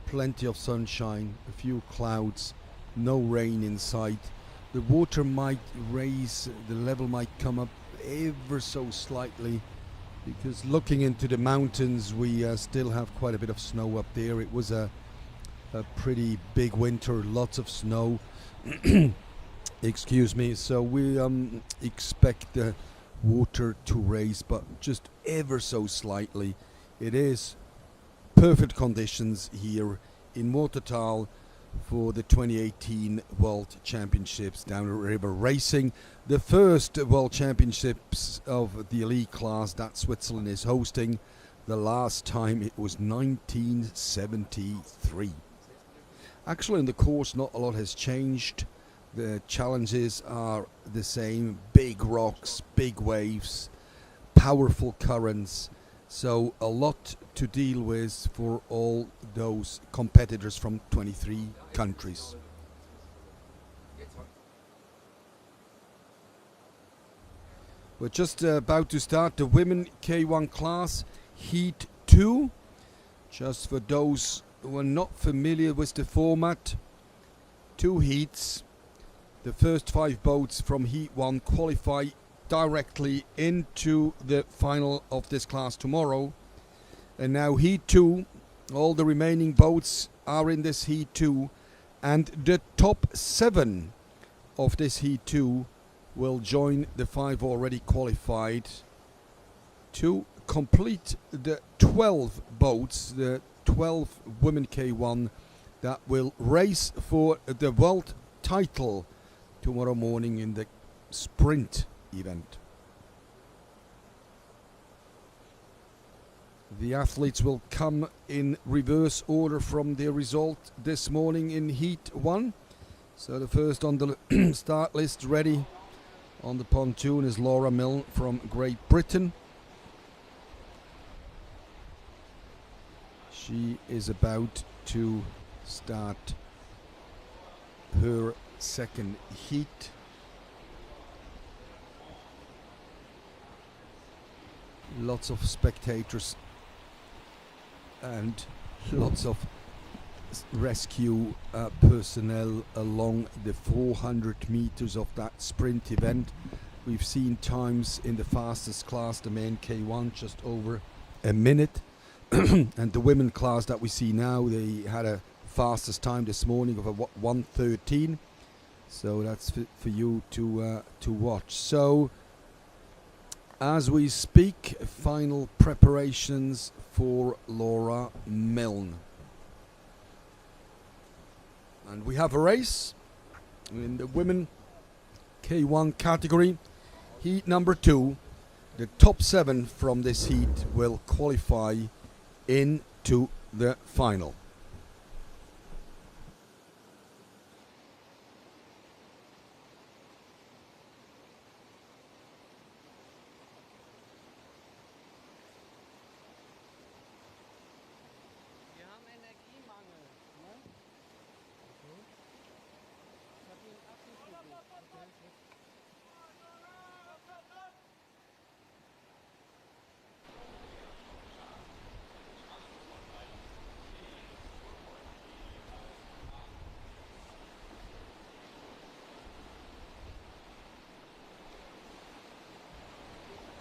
plenty of sunshine, a few clouds, no rain in sight. The water might raise, the level might come up ever so slightly, because looking into the mountains we still have quite a bit of snow up there. It was a pretty big winter, lots of snow. Excuse me. So we expect the water to raise, but just ever so slightly. It is perfect conditions here in Muotathal for the 2018 World Championships downriver racing. The first World Championships of the elite class that Switzerland is hosting. The last time it was 1973. Actually, in the course not a lot has changed. The challenges are the same: big rocks, big waves, powerful currents. So a lot to deal with for all those competitors from 23 countries. We're just about to start the women K1 class, Heat 2. Just for those who are not familiar with the format, 2 heats. The first 5 boats from Heat 1 qualify directly into the final of this class tomorrow. And now Heat 2, all the remaining boats are in this Heat 2, and the top 7 of this Heat 2 will join the 5 already qualified to complete the 12 boats, the 12 women K1 that will race for the world title tomorrow morning in the sprint event. The athletes will come in reverse order from their result this morning in Heat 1. So the first on the start list ready on the pontoon is Laura Milne from Great Britain. She is about to start her second heat. Lots of spectators and lots of rescue personnel along the 400 meters of that sprint event. We've seen times in the fastest class, the men K1, just over a minute. And the women class that we see now, they had a fastest time this morning of a 1:13. So that's for you to watch. So as we speak, final preparations for Laura Milne. And we have a race in the women K1 category. Heat number 2. The top 7 from this heat will qualify into the final.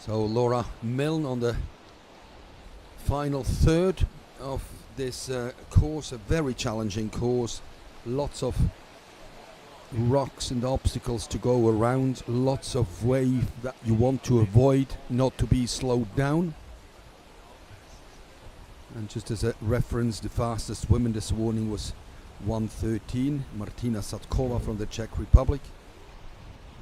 So Laura Milne on the final third of this course, a very challenging course, lots of rocks and obstacles to go around, lots of wave that you want to avoid, not to be slowed down. And just as a reference, the fastest woman this morning was 1:13, Martina Satkova from the Czech Republic.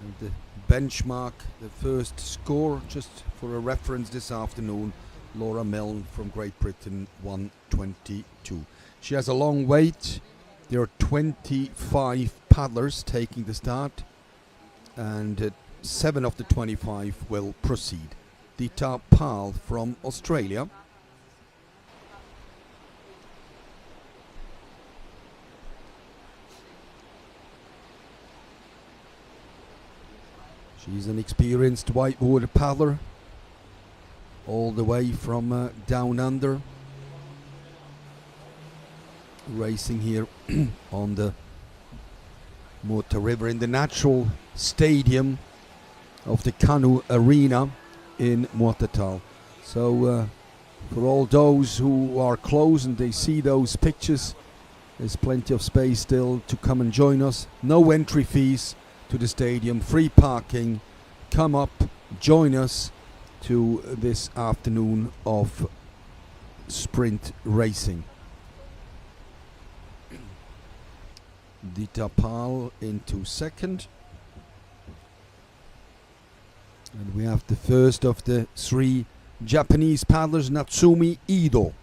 And the benchmark, the first score, just for a reference this afternoon, Laura Milne from Great Britain, 1:22. She has a long wait. There are 25 paddlers taking the start, and 7 of the 25 will proceed. Dita Pal from Australia. She's an experienced whitewater paddler, all the way from down under. racing here on the Muota River in the natural stadium of the Canoe Arena in Muotathal. So for all those who are close and they see those pictures, there's plenty of space still to come and join us. No entry fees to the stadium, free parking. Come up, join us to this afternoon of sprint racing. Ditapal into second. And we have the first of the three Japanese paddlers, Natsumi Ido.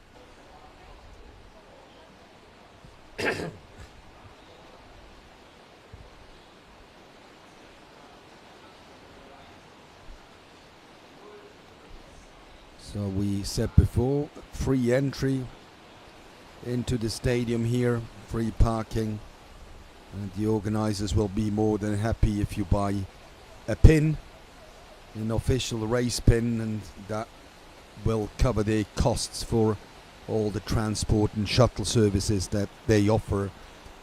So we said before, free entry into the stadium here, free parking, and the organizers will be more than happy if you buy a pin, an official race pin, and that will cover the costs for all the transport and shuttle services that they offer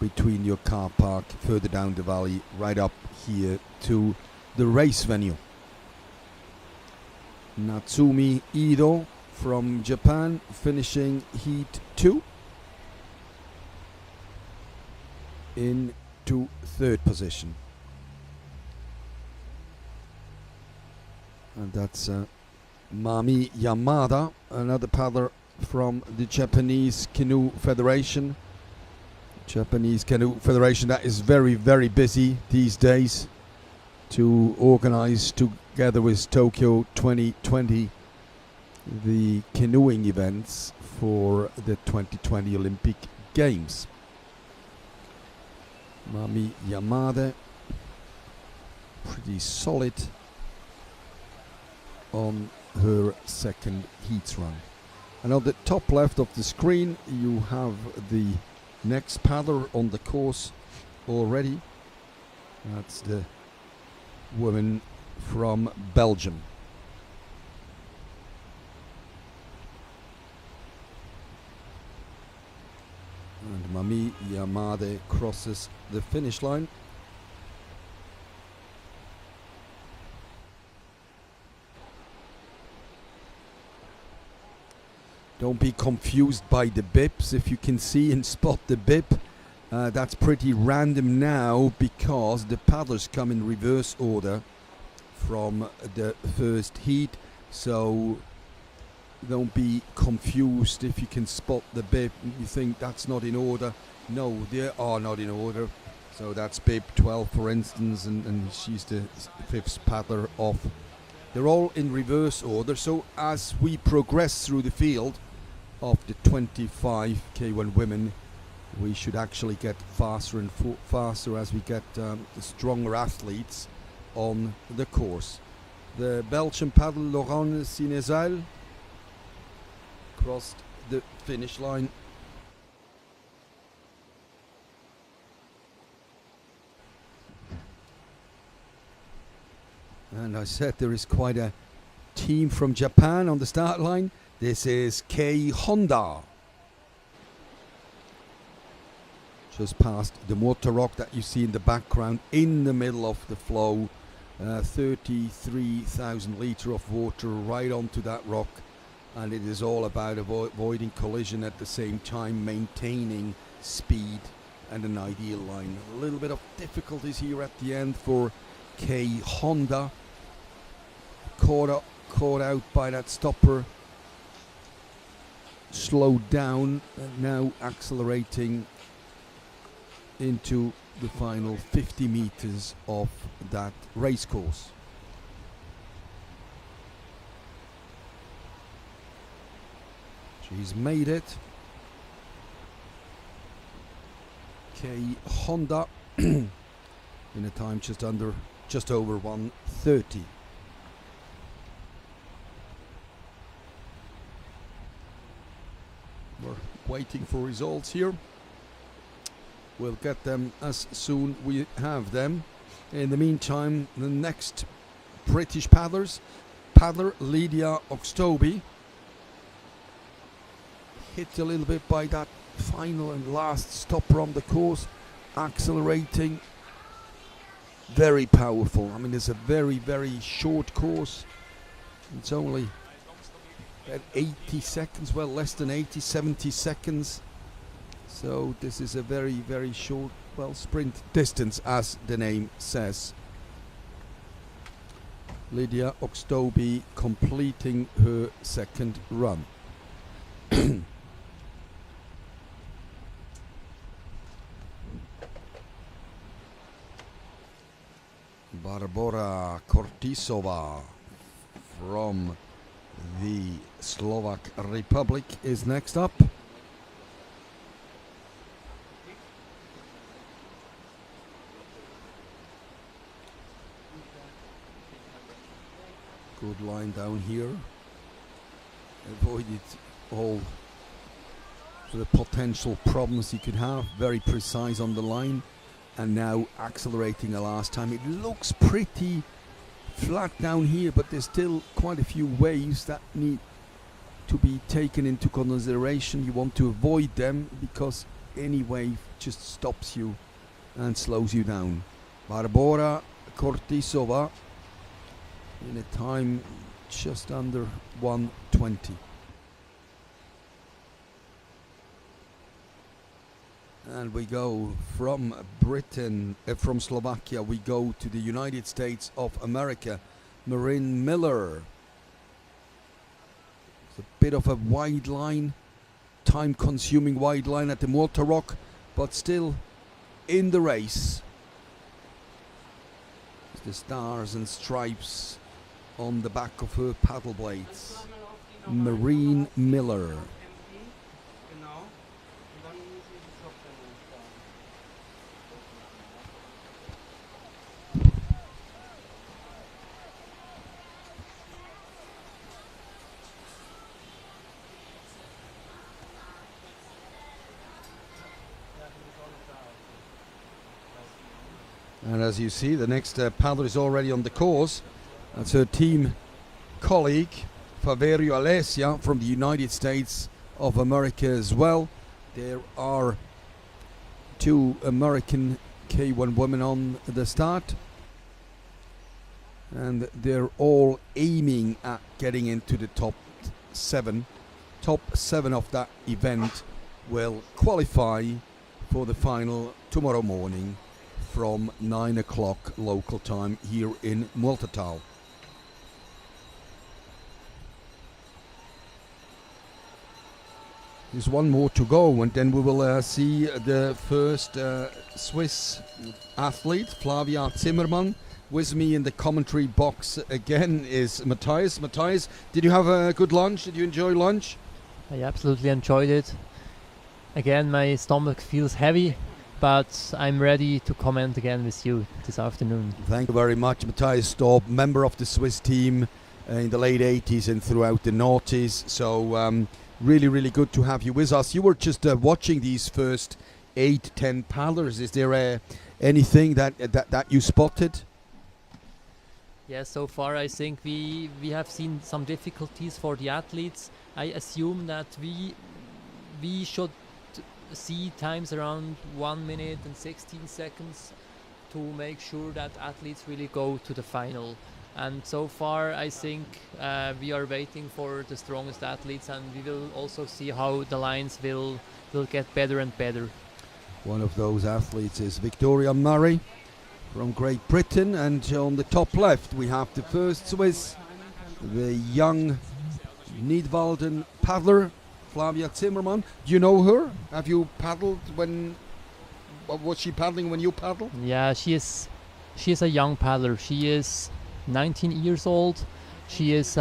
between your car park further down the valley right up here to the race venue. Natsumi Ido from Japan finishing heat 2 into third position. And that's Mami Yamada, another paddler from the Japanese Canoe Federation. Japanese Canoe Federation that is very, very busy these days to organize together with Tokyo 2020 the canoeing events for the 2020 Olympic Games. Mami Yamada, pretty solid on her second heats run. And on the top left of the screen you have the next paddler on the course already. That's the woman from Belgium. And Mami Yamada crosses the finish line. Don't be confused by the bips. If you can see and spot the bip, that's pretty random now because the paddlers come in reverse order from the first heat. So don't be confused if you can spot the bip. You think that's not in order. No, they are not in order. So that's bib 12 for instance, and she's the fifth paddler off. They're all in reverse order. So as we progress through the field of the 25 K1 women, we should actually get faster and faster as we get the stronger athletes on the course. The Belgian paddler Laurent Sinezel crossed the finish line. And I said there is quite a team from Japan on the start line. This is Kei Honda. Just past the water rock that you see in the background in the middle of the flow. 33,000 litre of water right onto that rock. And it is all about avoiding collision at the same time, maintaining speed and an ideal line. A little bit of difficulties here at the end for Kei Honda. Caught out by that stopper. Slowed down and now accelerating into the final 50 meters of that race course. She's made it. Kei Honda in a time just over 1:30. We're waiting for results here. We'll get them as soon we have them. In the meantime, the next British paddler Lydia Oxtoby, hit a little bit by that final and last stopper on the course, accelerating. Very powerful. I mean, it's a very, very short course. It's only at 80 seconds, well, less than 80, 70 seconds. So this is a very, very short, well, sprint distance, as the name says. Lydia Oxtoby completing her second run. Barbora Kortisova from the Slovak Republic is next up. Good line down here. Avoided all the potential problems you could have. Very precise on the line. And now accelerating the last time. It looks pretty flat down here, but there's still quite a few waves that need to be taken into consideration. You want to avoid them because any wave just stops you and slows you down. Barbora Kortisova in a time just under 1:20. And we go from Britain, from Slovakia, we go to the United States of America. Marin Miller. It's a bit of a wide line, time-consuming wide line at the Muota Rock, but still in the race. The stars and stripes on the back of her paddle blades. Marin Miller. And as you see, the next paddler is already on the course. That's her team colleague, Faverio Alessia, from the United States of America as well. There are two American K1 women on the start. And they're all aiming at getting into the top 7. Top 7 of that event will qualify for the final tomorrow morning from 9 o'clock local time here in Muotathal. There's one more to go, and then we will see the first Swiss athlete, Flavia Zimmermann. With me in the commentary box again is Matthias. Matthias, did you have a good lunch? Did you enjoy lunch? I absolutely enjoyed it. Again, my stomach feels heavy, but I'm ready to comment again with you this afternoon. Thank you very much, Matthias Staub, member of the Swiss team in the late 80s and throughout the noughties. So really, really good to have you with us. You were just watching these first 8-10 paddlers. Is there anything that you spotted? Yes, so far I think we have seen some difficulties for the athletes. I assume that we should see times around 1 minute and 16 seconds to make sure that athletes really go to the final. And so far I think we are waiting for the strongest athletes, and we will also see how the lines will get better and better. One of those athletes is Victoria Murray from Great Britain, and on the top left we have the first Swiss, the young Nidwalden paddler, Flavia Zimmermann. Do you know her? Have you paddled was she paddling when you paddled? Yeah, she is a young paddler. She is 19 years old. She was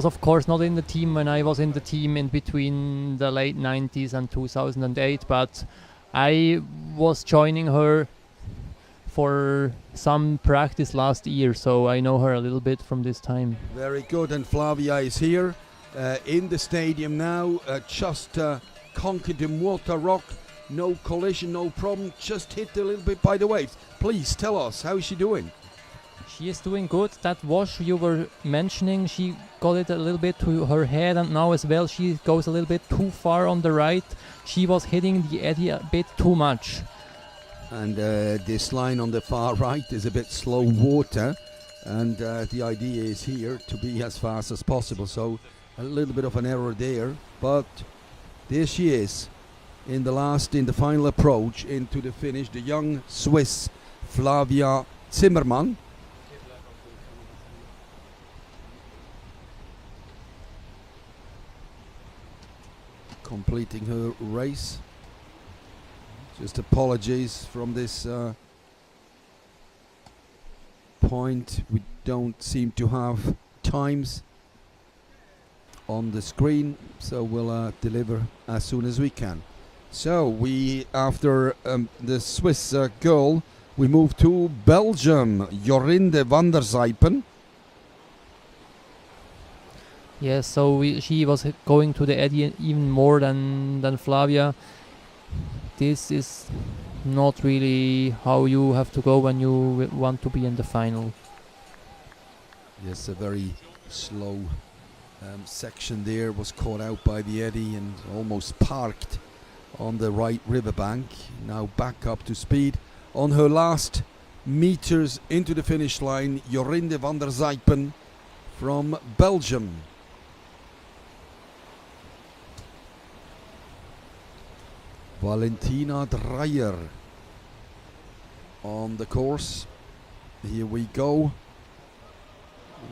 of course not in the team when I was in the team in between the late 90s and 2008, but I was joining her for some practice last year, so I know her a little bit from this time. Very good, and Flavia is here in the stadium now, just conquered the Muota Rock. No collision, no problem, just hit a little bit by the waves. Please tell us, how is she doing? She is doing good. That wash you were mentioning, she got it a little bit to her head, and now as well she goes a little bit too far on the right. She was hitting the eddy a bit too much. And this line on the far right is a bit slow water, and the idea is here to be as fast as possible, so a little bit of an error there, but there she is in the final approach into the finish, the young Swiss Flavia Zimmermann. Completing her race. Just apologies from this point. We don't seem to have times on the screen, so we'll deliver as soon as we can. So we, after the Swiss girl, we move to Belgium. Jorinde van der Zijpen. Yes, so she was going to the eddy even more than Flavia. This is not really how you have to go when you want to be in the final. Yes, a very slow section there was caught out by the eddy and almost parked on the right riverbank. Now back up to speed. On her last meters into the finish line, Jorinde van der Zijpen from Belgium. Valentina Dreyer on the course. Here we go.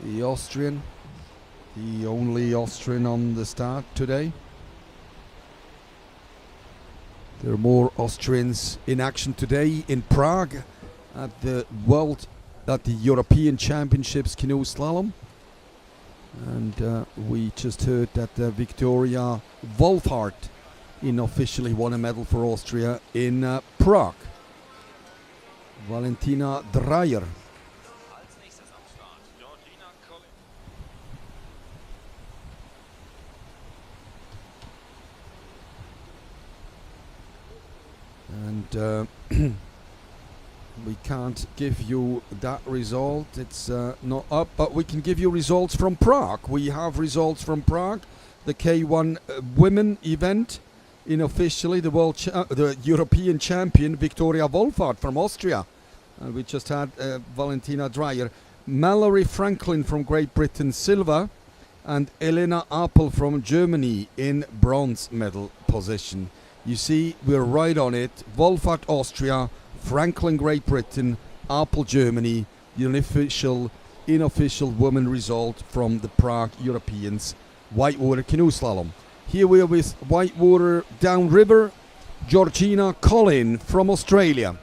The Austrian, the only Austrian on the start today. There are more Austrians in action today in Prague at the European Championships canoe slalom. And we just heard that Victoria Wolfhard unofficially won a medal for Austria in Prague. Valentina Dreyer. And we can't give you that result. It's not up, but we can give you results from Prague. We have results from Prague, the K1 women event. Unofficially, the European champion Victoria Wolfhard from Austria. And we just had Valentina Dreyer. Mallory Franklin from Great Britain, silver. And Elena Apel from Germany in bronze medal position. You see, we're right on it. Wolfhard, Austria. Franklin, Great Britain. Apel, Germany. The unofficial women result from the Prague Europeans Whitewater Canoe Slalom. Here we are with Whitewater downriver, Georgina Collin from Australia.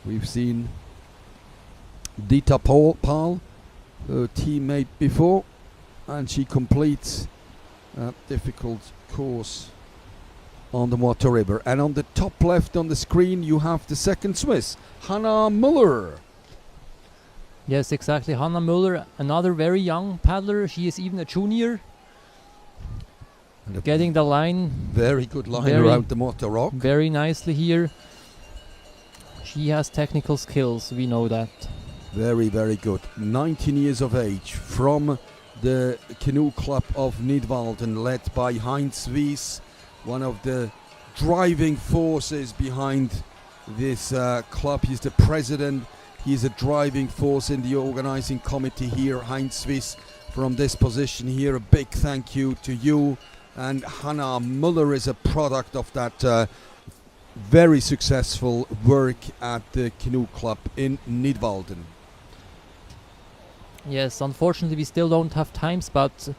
We've seen Dita Pal, her teammate before, and she completes a difficult course on the Muota River. And on the top left on the screen you have the second Swiss, Hana Miller. Yes, exactly. Hana Miller, another very young paddler. She is even a junior. Getting the line. Very good line around the Muota Rock. Very nicely here. She has technical skills, we know that. Very, very good. 19 years of age, from the Canoe Club of Nidwalden, led by Heinz Wies, one of the driving forces behind this club. He's the president. He's a driving force in the organizing committee here. Heinz Wies, from this position here, a big thank you to you. And Hana Miller is a product of that very successful work at the Canoe Club in Nidwalden. Yes, unfortunately we still don't have times, but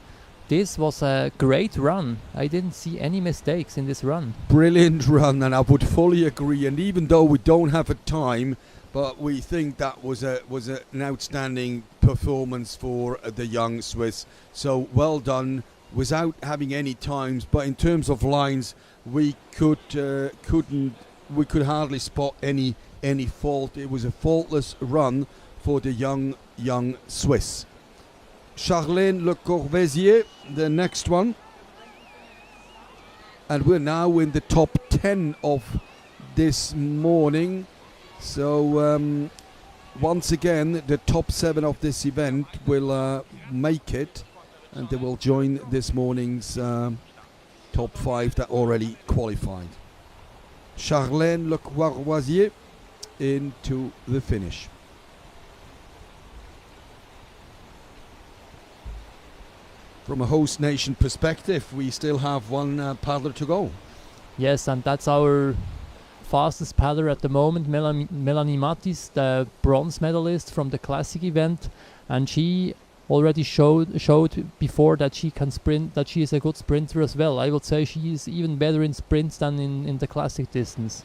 this was a great run. I didn't see any mistakes in this run. Brilliant run, and I would fully agree. And even though we don't have a time, but we think that was an outstanding performance for the young Swiss. So well done, without having any times. But in terms of lines, we could hardly spot any fault. It was a faultless run for the young Swiss. Charlène Le Corvaisier, the next one. and we're now in the top 10 of this morning. So once again, the top 7 of this event will make it, and they will join this morning's top 5 that already qualified. Charlène Lecroisier into the finish. From a host nation perspective, we still have one paddler to go. Yes, and that's our fastest paddler at the moment, Melanie Mattis, the bronze medalist from the classic event, and she already showed before that she can sprint, that she is a good sprinter as well. I would say she is even better in sprints than in the classic distance.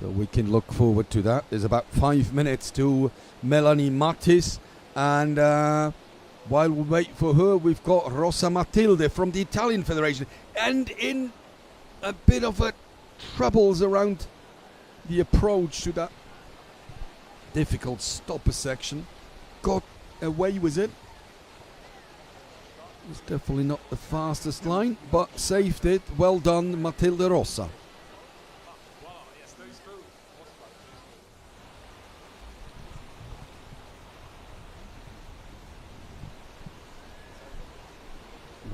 So we can look forward to that. There's about 5 minutes to Melanie Mattis, and while we wait for her, we've got Rosa Matilde from the Italian Federation, and in a bit of a troubles around the approach to that difficult stopper section. Got away with it. It's definitely not the fastest line, but saved it. Well done, Matilde Rosa.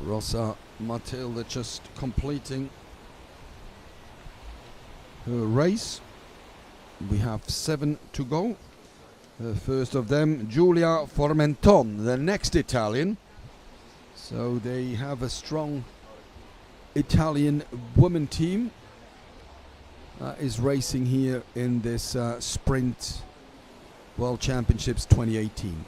Rosa Matilde just completing her race. We have 7 to go. The first of them, Giulia Formenton, the next Italian. So they have a strong Italian women team that is racing here in this Sprint World Championships 2018.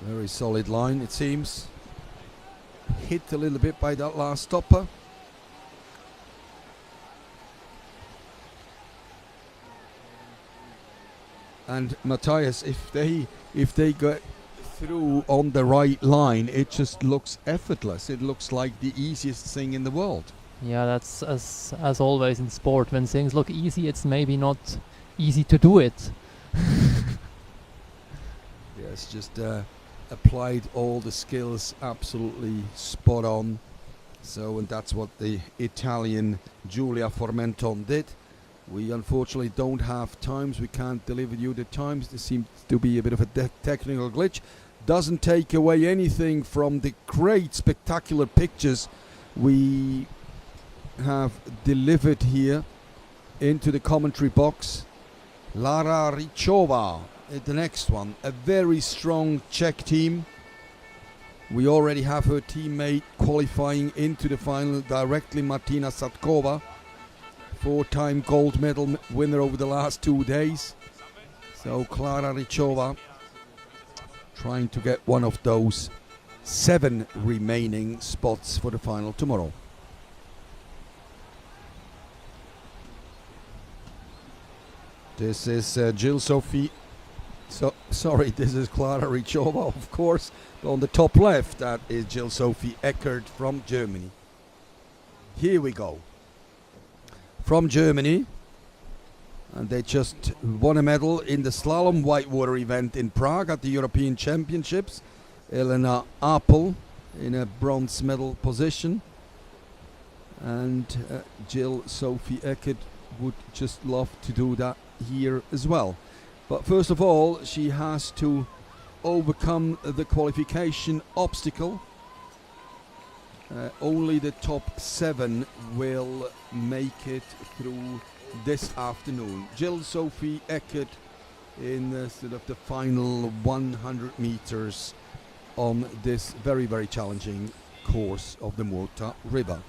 Very solid line, it seems. Hit a little bit by that last stopper. And Matthias, if they get through on the right line, it just looks effortless. It looks like the easiest thing in the world. Yeah, that's as always in sport. When things look easy, it's maybe not easy to do it. Yes, just applied all the skills absolutely spot on. So, and that's what the Italian Giulia Formenton did. We unfortunately don't have times. We can't deliver you the times. There seems to be a bit of a technical glitch. Doesn't take away anything from the great spectacular pictures we have delivered here into the commentary box. Lara Richova, the next one, a very strong Czech team. We already have her teammate qualifying into the final directly, Martina Satkova, 4-time gold medal winner over the last 2 days. So Klara Richova trying to get one of those 7 remaining spots for the final tomorrow. This is Jill Sophie. Sorry, this is Klara Richova, of course. On the top left, that is Jill Sophie Eckert from Germany. Here we go. From Germany, and they just won a medal in the slalom whitewater event in Prague at the European Championships. Elena Apel in a bronze medal position, and Jill Sophie Eckert would just love to do that here as well. But first of all, she has to overcome the qualification obstacle. Only the top 7 will make it through this afternoon. Jill Sophie Eckert in sort of the final 100 meters on this very, very challenging course of the Muota River.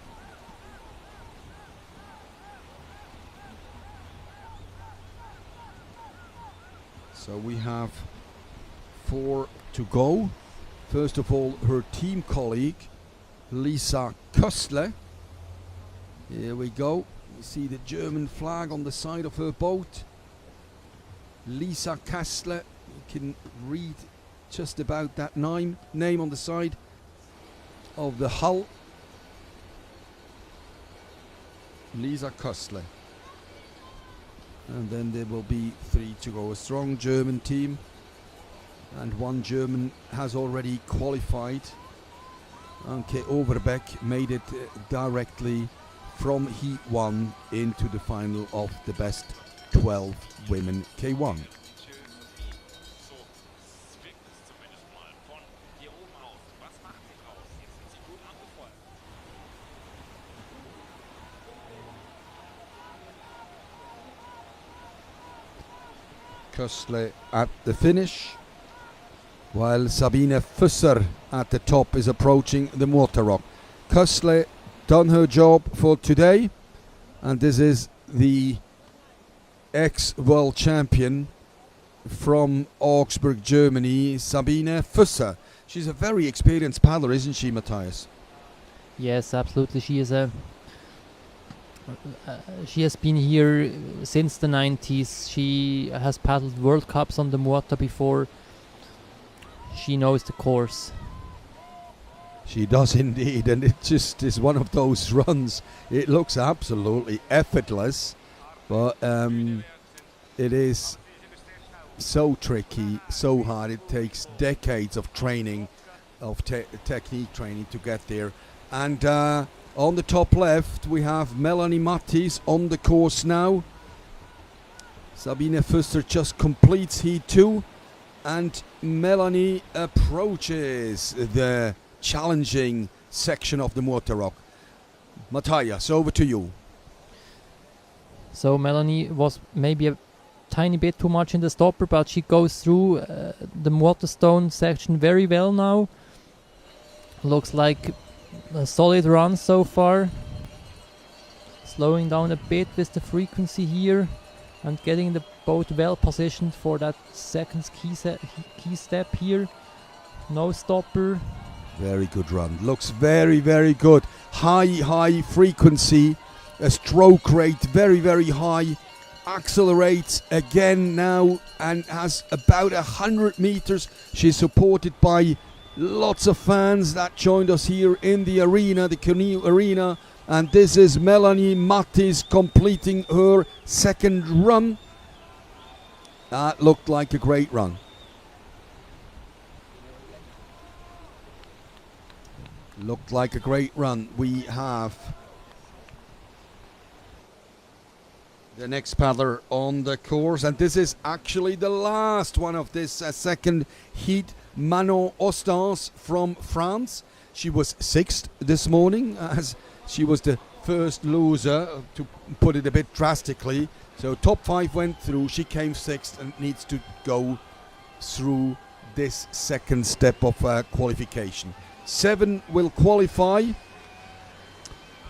So we have 4 to go. First of all, her team colleague, Lisa Cussler. Here we go. You see the German flag on the side of her boat. Lisa Cussler. You can read just about that name on the side of the hull. Lisa Cussler. And then there will be 3 to go. A strong German team. and one German has already qualified. Luca Overage made it directly from Heat 1 into the final of the best 12 women K1. Cussler at the finish, while Sabina Pusseh at the top is approaching the water rock. Cussler done her job for today, and this is the ex-world champion from Augsburg, Germany, Sabina Pusseh. She's a very experienced paddler, isn't she, Matthias? Yes, absolutely. She is a. She has been here since the 90s. She has paddled World Cups on the Muota before. She knows the course. She does indeed, and it just is one of those runs. It looks absolutely effortless, but it is so tricky, so hard. It takes decades of training, of technique training to get there. And on the top left, we have Melanie Mattis on the course now. Sabina Pusseh just completes Heat 2, and Melanie approaches the challenging section of the Muota rock. Matthias, over to you. So Melanie was maybe a tiny bit too much in the stopper, but she goes through the Muotastone section very well now. Looks like a solid run so far. Slowing down a bit with the frequency here and getting the boat well positioned for that second key step here. No stopper. Very good run. Looks very, very good. High frequency. A stroke rate very, very high. Accelerates again now and has about 100 meters. She's supported by lots of fans that joined us here in the arena, the Canoe arena. And this is Melanie Mattis completing her second run. That looked like a great run. Looked like a great run. We have the next paddler on the course, and this is actually the last one of this second heat. Manon Ostens from France. She was sixth this morning, as she was the first loser, to put it a bit drastically. So top 5 went through. She came sixth and needs to go through this second step of qualification. 7 will qualify.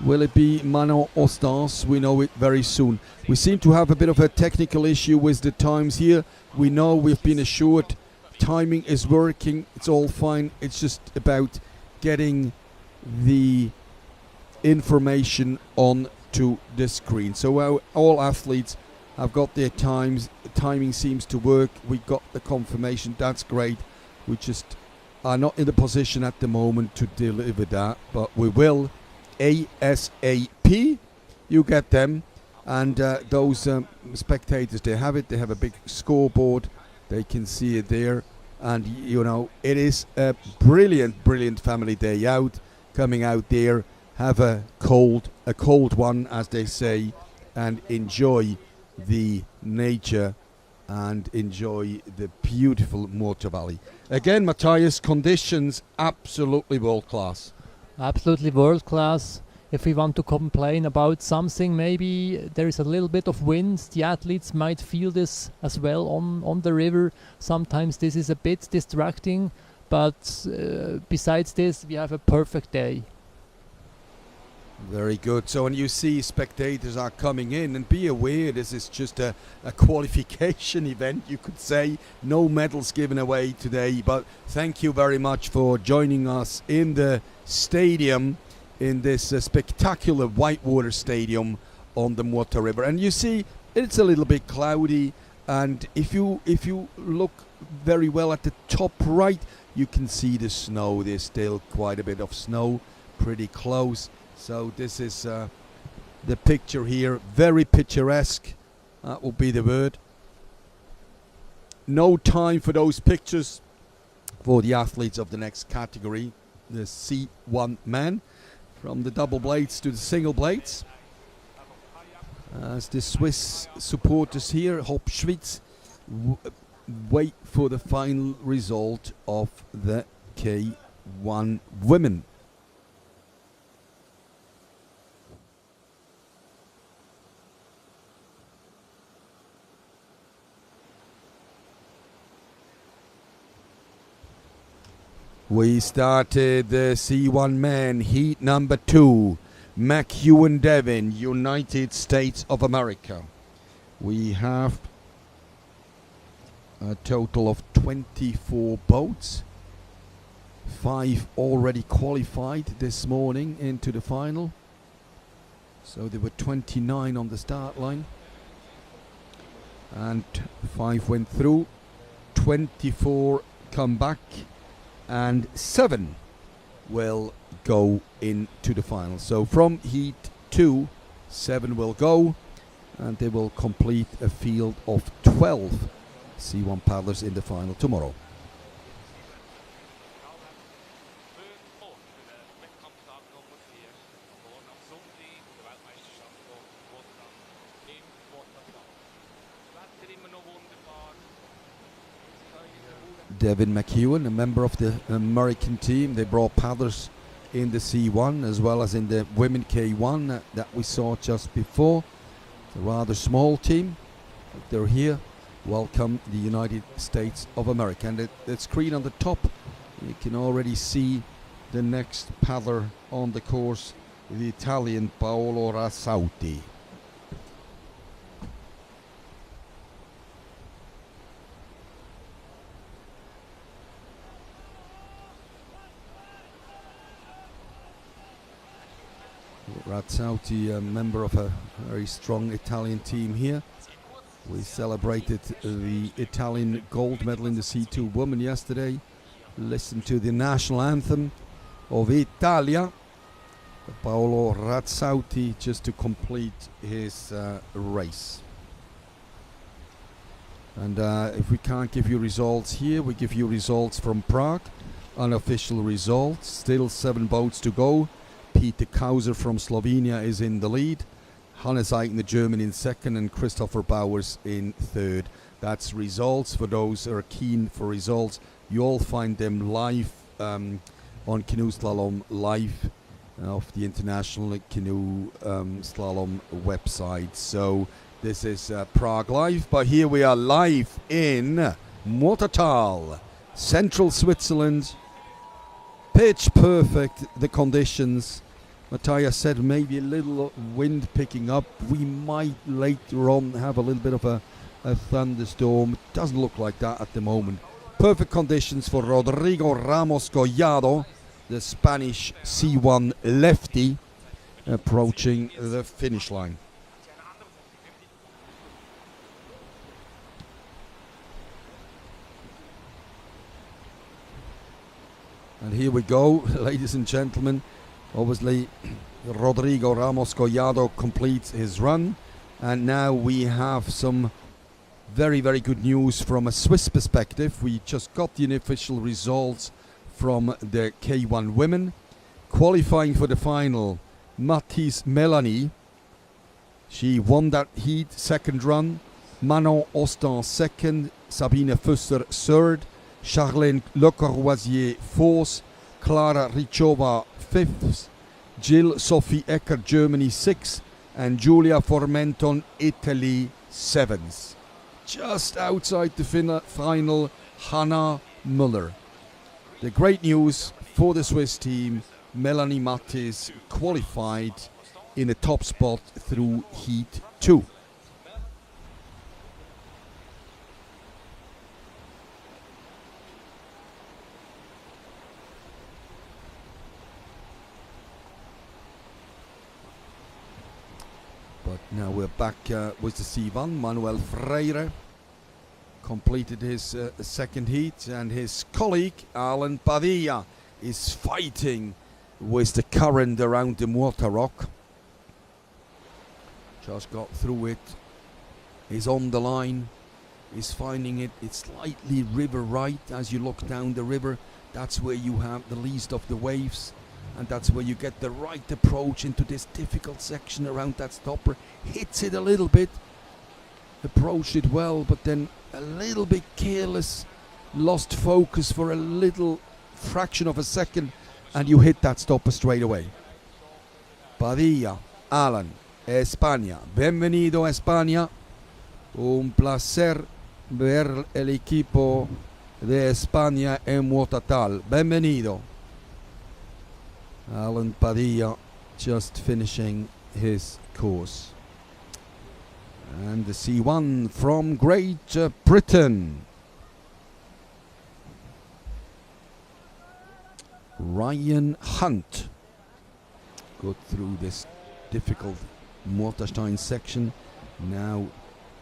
Will it be Manon Ostens? We know it very soon. We seem to have a bit of a technical issue with the times here. We know we've been assured timing is working. It's all fine. It's just about getting the information onto the screen. So all athletes have got their times. The timing seems to work. We got the confirmation. That's great. We just are not in the position at the moment to deliver that, but we will ASAP. You get them, and those spectators, they have it. They have a big scoreboard. They can see it there, and you know it is a brilliant family day out. Coming out there, have a cold one, as they say, and enjoy the nature and enjoy the beautiful Muota Valley. Again, Matthias, conditions absolutely world class. Absolutely world class. If we want to complain about something, maybe there is a little bit of wind. The athletes might feel this as well on the river. Sometimes this is a bit distracting, but besides this, we have a perfect day. Very good. So when you see spectators are coming in, and be aware this is just a qualification event, you could say. No medals given away today, but thank you very much for joining us in the stadium, in this spectacular whitewater stadium on the Muota River. And you see it's a little bit cloudy, and if you look very well at the top right, you can see the snow. There's still quite a bit of snow, pretty close. So this is the picture here, very picturesque, that will be the word. No time for those pictures, for the athletes of the next category, the C1 men, from the double blades to the single blades. As the Swiss supporters here, Hauptschwitz, wait for the final result of the K1 women. We started the C1 men heat number 2. Mcewen Devin, United States of America. We have a total of 24 boats. 5 already qualified this morning into the final. So there were 29 on the start line. And 5 went through. 24 come back. And 7 will go into the final. So from heat 2, 7 will go, and they will complete a field of 12 C1 paddlers in the final tomorrow. Devin Mcewen, a member of the American team. They brought paddlers in the C1 as well as in the women K1 that we saw just before. It's a rather small team, but they're here. Welcome the United States of America. And the screen on the top, you can already see the next paddler on the course, the Italian Paolo Rassauti. Razzauti, a member of a very strong Italian team here. We celebrated the Italian gold medal in the C2 women yesterday. Listened to the national anthem of Italia. Paolo Razzauti just to complete his race. And if we can't give you results here, we give you results from Prague. Unofficial results. Still 7 boats to go. Peter Cussler from Slovenia is in the lead. Hannes Eichen, the German, in second, and Christopher Bowers in third. That's results for those who are keen for results. You all find them live on Canoe Slalom Live of the International Canoe Slalom website. So this is Prague Live, but here we are live in Muotathal, central Switzerland. Pitch perfect, the conditions. Matthias said maybe a little wind picking up. We might later on have a little bit of a thunderstorm. It doesn't look like that at the moment. Perfect conditions for Rodrigo Ramos Collado, the Spanish C1 lefty, approaching the finish line. And here we go, ladies and gentlemen. Obviously, Rodrigo Ramos Collado completes his run. And now we have some very, very good news from a Swiss perspective. We just got the unofficial results from the K1 women. Qualifying for the final, Mathis Melanie. She won that heat, second run. Manon Ostin second. Sabina Pusseh third. Charlène Le Courvoisier fourth, Clara Richova fifth, Jill Sophie Eckert Germany sixth, and Giulia Formenton Italy seventh. Just outside the final, Hana Miller. The great news for the Swiss team, Melanie Mathis qualified in a top spot through heat 2. But now we're back with the C1. Manuel Freire completed his second heat, and his colleague Alan Padilla is fighting with the current around the Muota rock. Just got through it. He's on the line. is finding it's slightly river right as you look down the river. That's where you have the least of the waves, and that's where you get the right approach into this difficult section around that stopper. Hits it a little bit, approached it well, but then a little bit careless, lost focus for a little fraction of a second, and you hit that stopper straight away. Padilla, Alan, España. Bienvenido España. Un placer ver el equipo de España en Muotathal. Bienvenido. Alan Padilla just finishing his course. And the C1 from Great Britain. Ryan Hunt got through this difficult Muotathal section. Now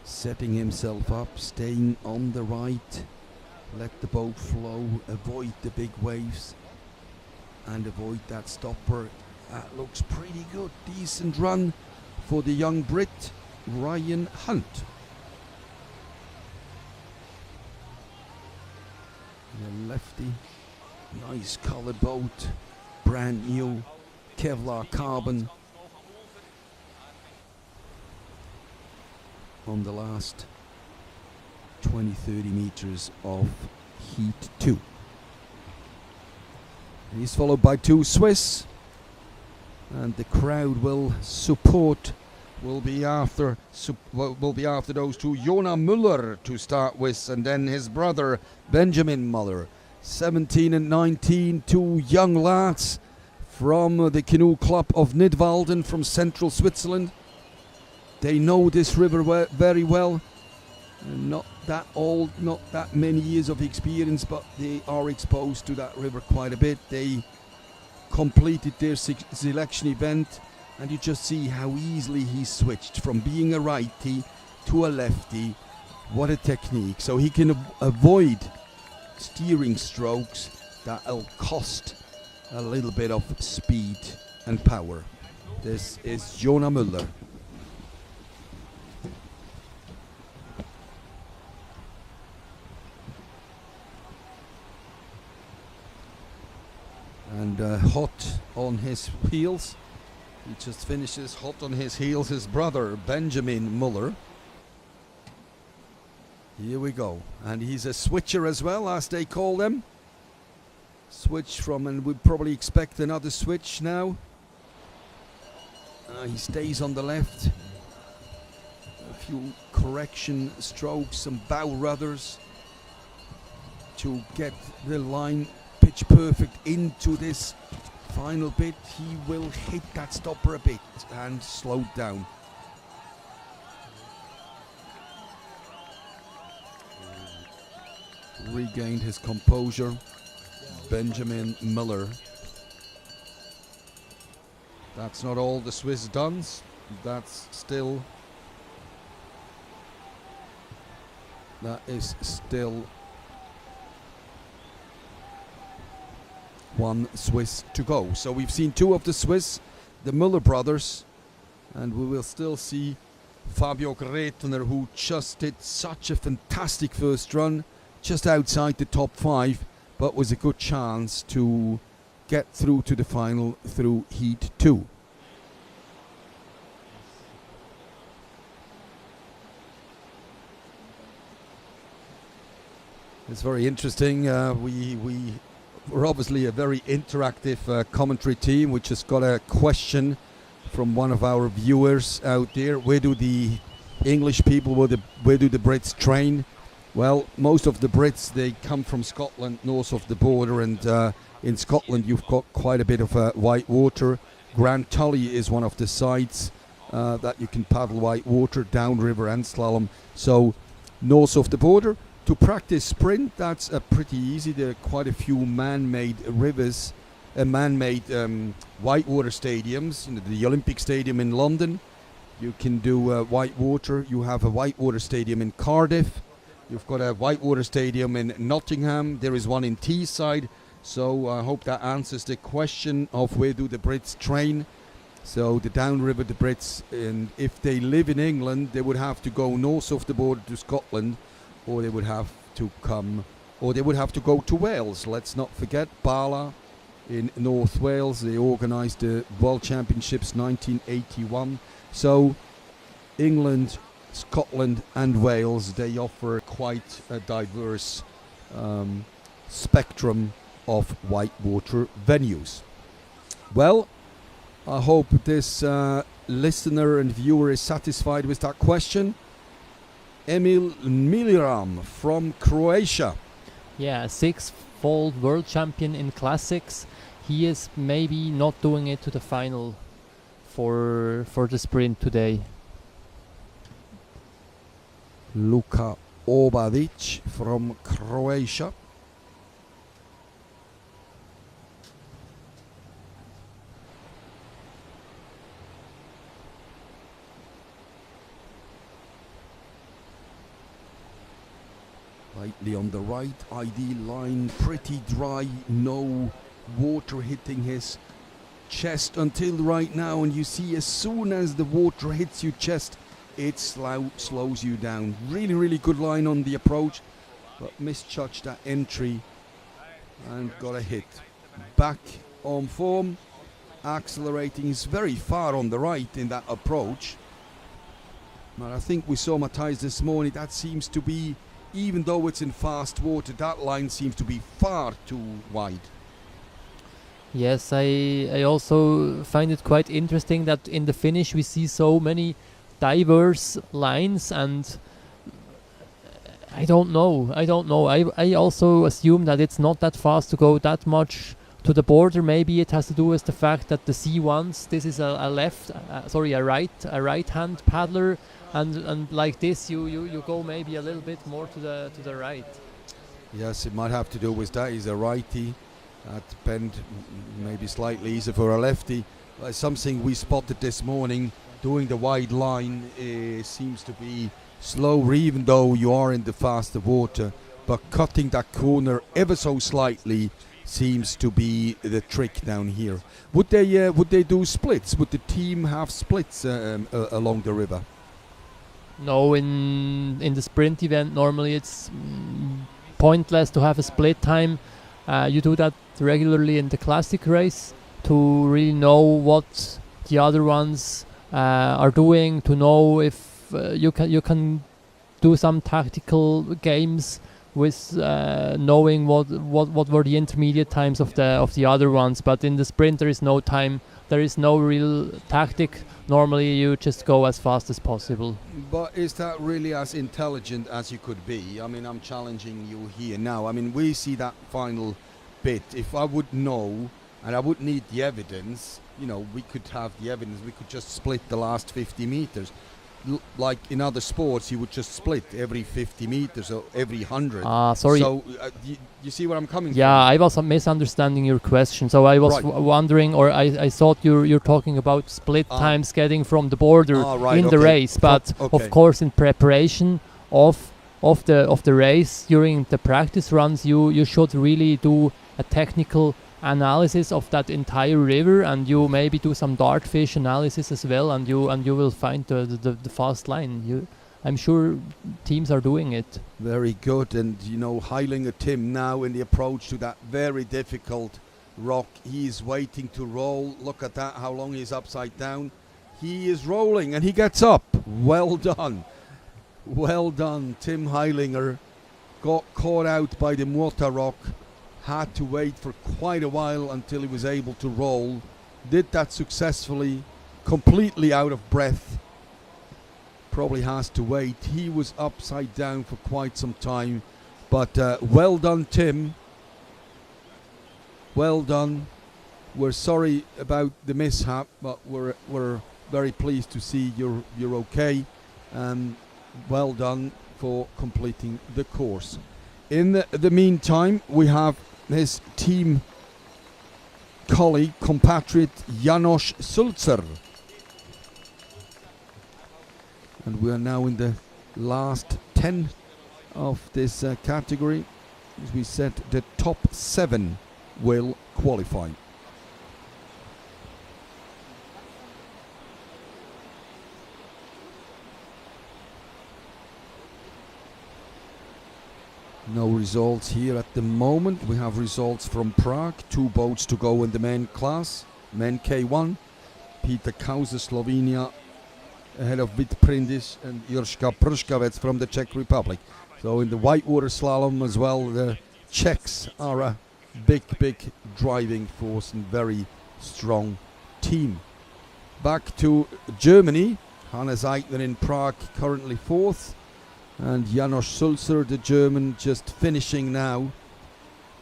setting himself up, staying on the right. Let the boat flow, avoid the big waves and avoid that stopper. That looks pretty good. Decent run for the young Brit, Ryan Hunt. The lefty, nice colour boat, brand new, Kevlar carbon. On the last 20-30 meters of heat 2. He's followed by 2 Swiss, and the crowd will be after those 2. Hana Miller to start with, and then his brother Benjamin Miller. 17 and 19, 2 young lads from the Canoe Club of Nidwalden from central Switzerland. They know this river very well. Not that old, not that many years of experience, but they are exposed to that river quite a bit. They completed their selection event, and you just see how easily he switched from being a righty to a lefty. What a technique. So he can avoid steering strokes that'll cost a little bit of speed and power. This is Hana Miller. And hot on his heels. He just finishes hot on his heels. His brother Benjamin Muller. Here we go. And he's a switcher as well, as they call them. Switch from, and we'd probably expect another switch now. He stays on the left. A few correction strokes, some bow rudders to get the line pitch perfect into this final bit. He will hit that stopper a bit and slow down. Regained his composure, Benjamin Miller. That's not all the Swiss duns. That is still 1 Swiss to go. So we've seen 2 of the Swiss, the Müller brothers, and we will still see Fabio Gretner, who just did such a fantastic first run, just outside the top 5, but was a good chance to get through to the final through heat 2. It's very interesting. We're obviously a very interactive commentary team. We just got a question from one of our viewers out there. Where do the English people, where do the Brits train? Well, most of the Brits, they come from Scotland, north of the border, and in Scotland you've got quite a bit of whitewater. Grand Tully is one of the sites that you can paddle whitewater, downriver and slalom. So north of the border. To practice sprint, that's pretty easy. There are quite a few man-made rivers, man-made whitewater stadiums. The Olympic Stadium in London, you can do whitewater. You have a whitewater stadium in Cardiff. You've got a whitewater stadium in Nottingham. There is one in Teesside. So I hope that answers the question of where do the Brits train. So the downriver, the Brits, and if they live in England, they would have to go north of the border to Scotland, or they would have to go to Wales. Let's not forget Bala in North Wales. They organised the World Championships 1981. So England, Scotland and Wales, they offer quite a diverse spectrum of whitewater venues. Well, I hope this listener and viewer is satisfied with that question. Emil Miliram from Croatia. Yeah, six-fold world champion in classics. He is maybe not doing it to the final for the sprint today. Luca Overage from Croatia. Lightly on the right, ID line, pretty dry, no water hitting his chest until right now, and you see as soon as the water hits your chest, it slows you down. Really good line on the approach, but misjudged that entry and got a hit. Back on form, accelerating, is very far on the right in that approach. But I think we saw Matthias this morning, that seems to be, even though it's in fast water, that line seems to be far too wide. Yes, I also find it quite interesting that in the finish we see so many diverse lines, and I don't know. I also assume that it's not that fast to go that much to the border. Maybe it has to do with the fact that the C1s, this is a right hand paddler, and like this you go maybe a little bit more to the right. Yes, it might have to do with that. He's a righty. That bend maybe slightly easier for a lefty. Something we spotted this morning, doing the wide line seems to be slower, even though you are in the faster water, but cutting that corner ever so slightly seems to be the trick down here. Would they do splits? Would the team have splits along the river? No, in the sprint event normally it's pointless to have a split time. You do that regularly in the classic race to really know what the other ones are doing, to know if you can do some tactical games with knowing what were the intermediate times of the other ones. But in the sprint there is no time, there is no real tactic. Normally you just go as fast as possible. But is that really as intelligent as you could be? I mean, I'm challenging you here now. I mean, we see that final bit. If I would know, and I would need the evidence, we could have the evidence, we could just split the last 50 meters. Like in other sports, you would just split every 50 meters or every 100. Sorry. So you see where I'm coming from? Yeah, I was misunderstanding your question. So I was wondering, or I thought you're talking about split times getting from the border the race. But of course, in preparation of the race, during the practice runs, you should really do a technical analysis of that entire river, and you maybe do some dartfish analysis as well, and you will find the fast line. I'm sure teams are doing it. Very good. And Heilinger Tim now in the approach to that very difficult rock. He's waiting to roll. Look at that, how long he's upside down. He is rolling and he gets up. Well done. Well done, Tim Heilinger. Got caught out by the Muota rock. Had to wait for quite a while until he was able to roll. Did that successfully, completely out of breath. Probably has to wait. He was upside down for quite some time. But well done, Tim. Well done. We're sorry about the mishap, but we're very pleased to see you're okay. Well done for completing the course. In the meantime, we have his team colleague, compatriot Janos Sulzer. And we are now in the last 10 of this category. As we said, the top 7 will qualify. No results here at the moment. We have results from Prague. 2 boats to go in the men class. Men K1. Peter Kauser, Slovenia, ahead of Vitprindis and Jirka Pruskavec from the Czech Republic. So in the whitewater slalom as well, the Czechs are a big driving force and very strong team. Back to Germany. Hannes Eichner in Prague, currently 4th. And Janos Sulzer, the German, just finishing now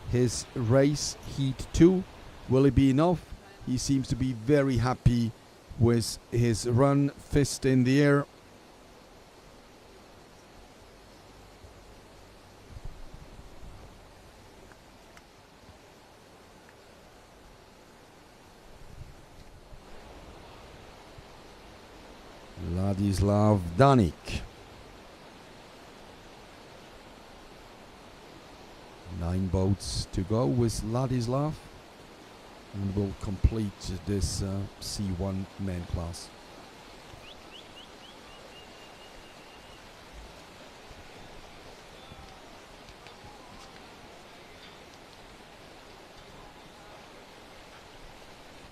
his race, Heat 2. Will it be enough? He seems to be very happy with his run, fist in the air. Ladislav Danik. 9 boats to go with Ladislav, and will complete this C1 men class.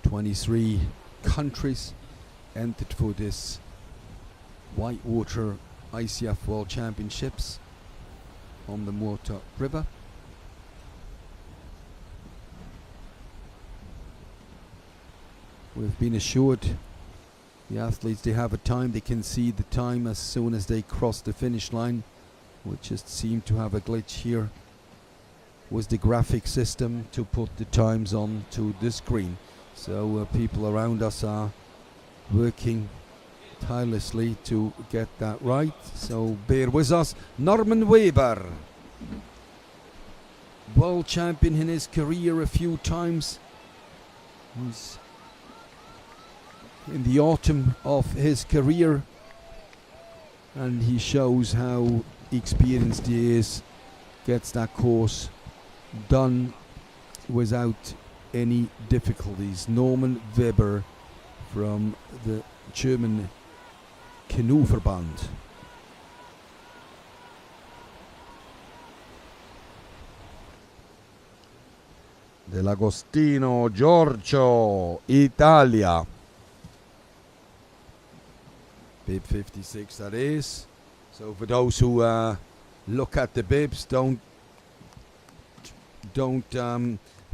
"23 countries entered for this Whitewater ICF World Championships on the Muota River. We've been assured the athletes, they have a time, they can see the time as soon as they cross the finish line. We just seem to have a glitch here with the graphic system to put the times on to the screen. So people around us are working tirelessly to get that right, so bear with us. Norman Weber, world champion in his career a few times. He's in the autumn of his career, and he shows how experienced he is, gets that course done without any difficulties. Norman Weber from the German Canoe Verband. Dell'Agostino Giorgio, Italia. Bib 56 that is. So for those who look at the bibs, don't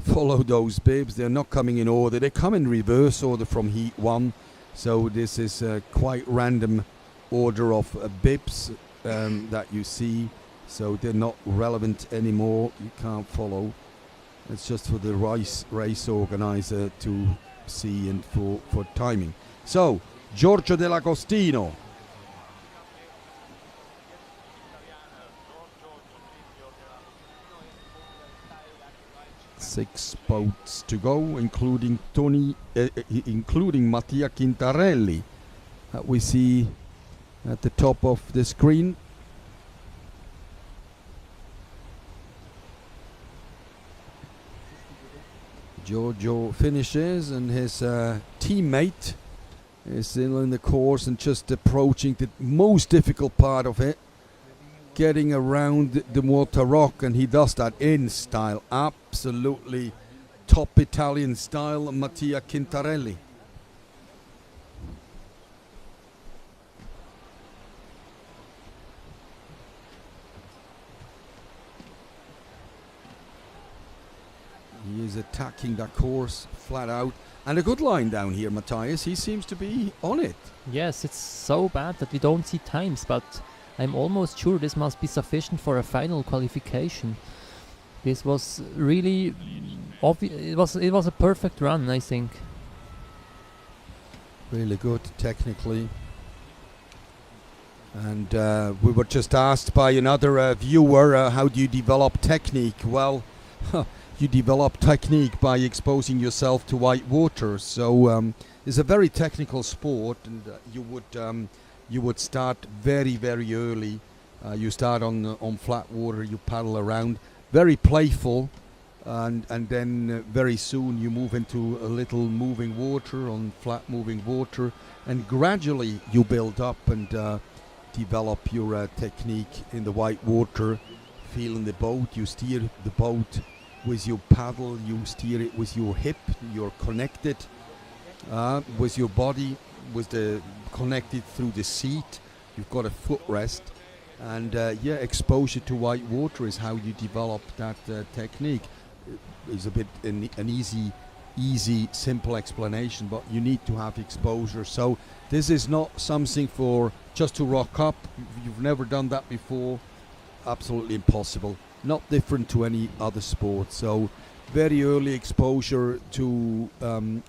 follow those bibs. They're not coming in order. They come in reverse order from Heat 1. So this is a quite random order of bibs that you see. So they're not relevant anymore. You can't follow. It's just for the race organizer to see and for timing. So Giorgio Dell'Agostino. Six boats to go, including Mattia Quintarelli that we see at the top of the screen. Giorgio finishes, and his teammate is still in the course and just approaching the most difficult part of it, getting around the Muota rock, and he does that in style, absolutely top Italian style. Mattia Quintarelli. He is attacking that course flat out. And a good line down here, Matthias. He seems to be on it. Yes, it's so bad that we don't see times, but I'm almost sure this must be sufficient for a final qualification. This was really it was a perfect run, I think. Really good technically. And we were just asked by another viewer, how do you develop technique? Well, you develop technique by exposing yourself to white water. So it's a very technical sport, and you would start very, very early. You start on flat water, you paddle around, very playful, and then very soon you move into a little moving water, on flat moving water, and gradually you build up and develop your technique in the white water feeling the boat. You steer the boat with your paddle, you steer it with your hip, you're connected with your body, connected through the seat. You've got a footrest, and exposure to white water is how you develop that technique. It's a bit an easy, simple explanation, but you need to have exposure. So this is not something for just to rock up. If you've never done that before, absolutely impossible. Not different to any other sport. So very early exposure to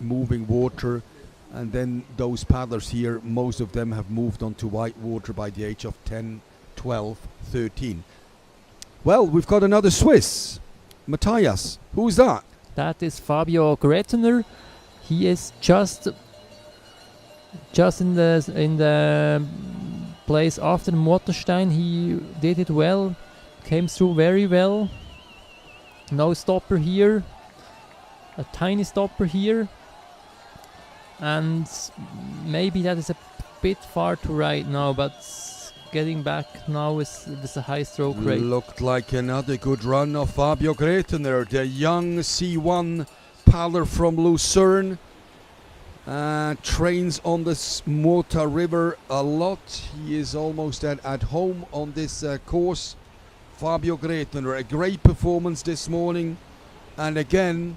moving water, and then those paddlers here, most of them have moved on to white water by the age of 10, 12, 13. Well, we've got another Swiss, Matthias. Who's that? That is Fabio Gretner. He is just in the place after Muotathal. He did it well, came through very well. No stopper here, a tiny stopper here, and maybe that is a bit far to right now, but getting back now with a high stroke rate. Looked like another good run of Fabio Gretner, the young C1 paddler from Lucerne. Trains on the Muota River a lot. He is almost at home on this course. Fabio Gretner, a great performance this morning, and again,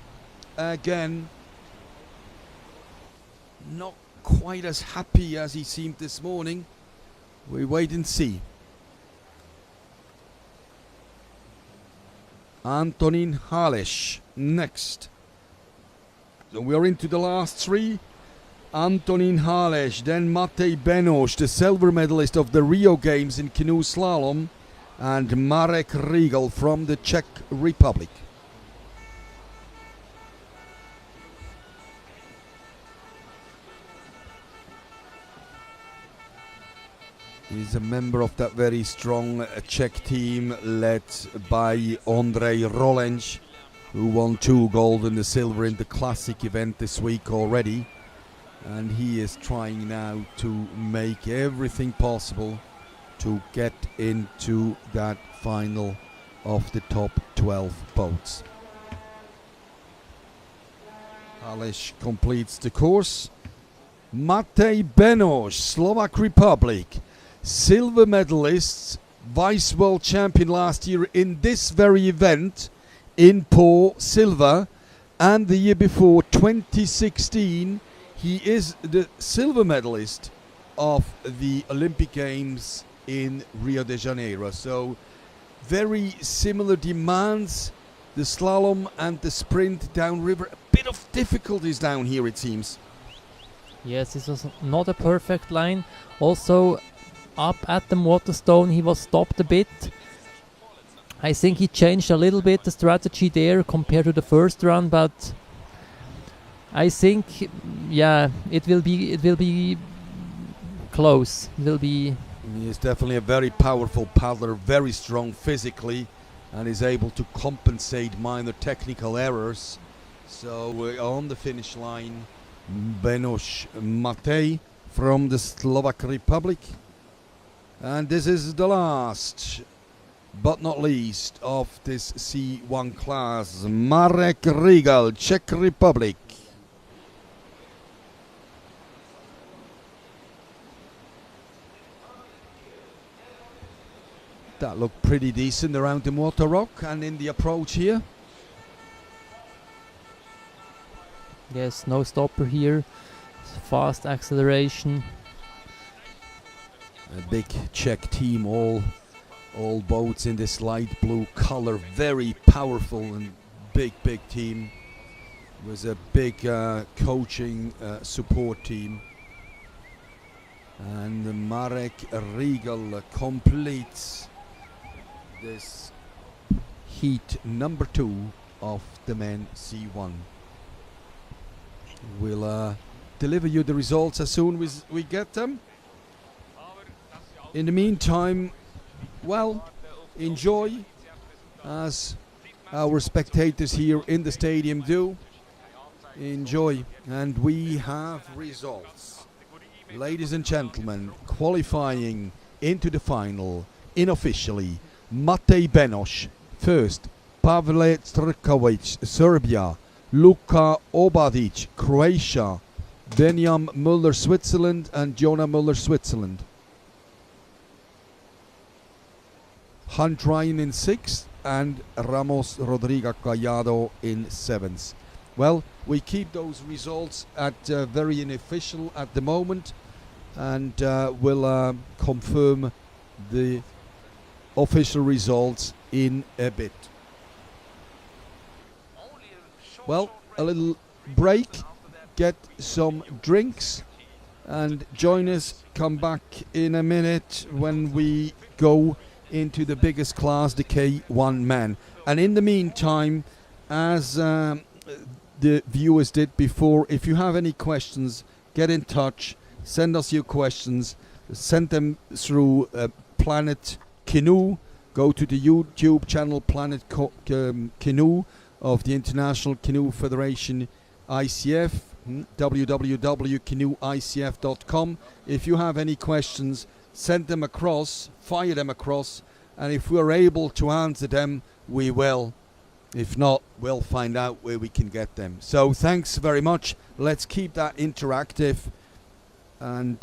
not quite as happy as he seemed this morning. We wait and see. Antonín Háleš next. So we are into the last three. Antonín Háleš, then Matej Benoš, the silver medalist of the Rio Games in canoe slalom, and Marek Riegel from the Czech Republic. He's a member of that very strong Czech team led by Ondřej Rolenč, who won 2 gold and a silver in the classic event this week already. And he is trying now to make everything possible to get into that final of the top 12 boats. Háleš completes the course. Matej Benoš, Slovak Republic, silver medalist, vice world champion last year in this very event in Po Silva, and the year before, 2016, he is the silver medalist of the Olympic Games in Rio de Janeiro. So very similar demands, the slalom and the sprint downriver. A bit of difficulties down here, it seems. Yes, this was not a perfect line. Also, up at the Waterstone, he was stopped a bit. I think he changed a little bit the strategy there compared to the first run, but I think, yeah, it will be close. It will be. He is definitely a very powerful paddler, very strong physically, and is able to compensate minor technical errors. So we're on the finish line. Benoš Matej from the Slovak Republic. And this is the last, but not least, of this C1 class. Marek Riegel, Czech Republic. That looked pretty decent around the Muota Rock and in the approach here. Yes, no stopper here. Fast acceleration. A big Czech team, all boats in this light blue color. Very powerful and big team. With a big coaching support team. And Marek Riegel completes this heat number 2 of the men C1. We'll deliver you the results as soon as we get them. In the meantime, well, enjoy as our spectators here in the stadium do. Enjoy. And we have results. Ladies and gentlemen, qualifying into the final, unofficially, Matej Benoš, first. Pavle Strkovic, Serbia. Luca Overage, Croatia. Devin Mcewen, Switzerland, and Hana Miller, Switzerland. Hunt Ryan in 6th and Ramos Rodrigo Callado in 7th. Well, we keep those results at very unofficial at the moment, and we'll confirm the official results in a bit. Well, a little break, get some drinks, and join us. Come back in a minute when we go into the biggest class, the K1 men. And in the meantime, as the viewers did before, if you have any questions, get in touch, send us your questions, send them through Planet Canoe. Go to the YouTube channel Planet Canoe of the International Canoe Federation, ICF, www.canoeicf.com. If you have any questions, send them across, fire them across, and if we're able to answer them, we will. If not, we'll find out where we can get them. So thanks very much. Let's keep that interactive and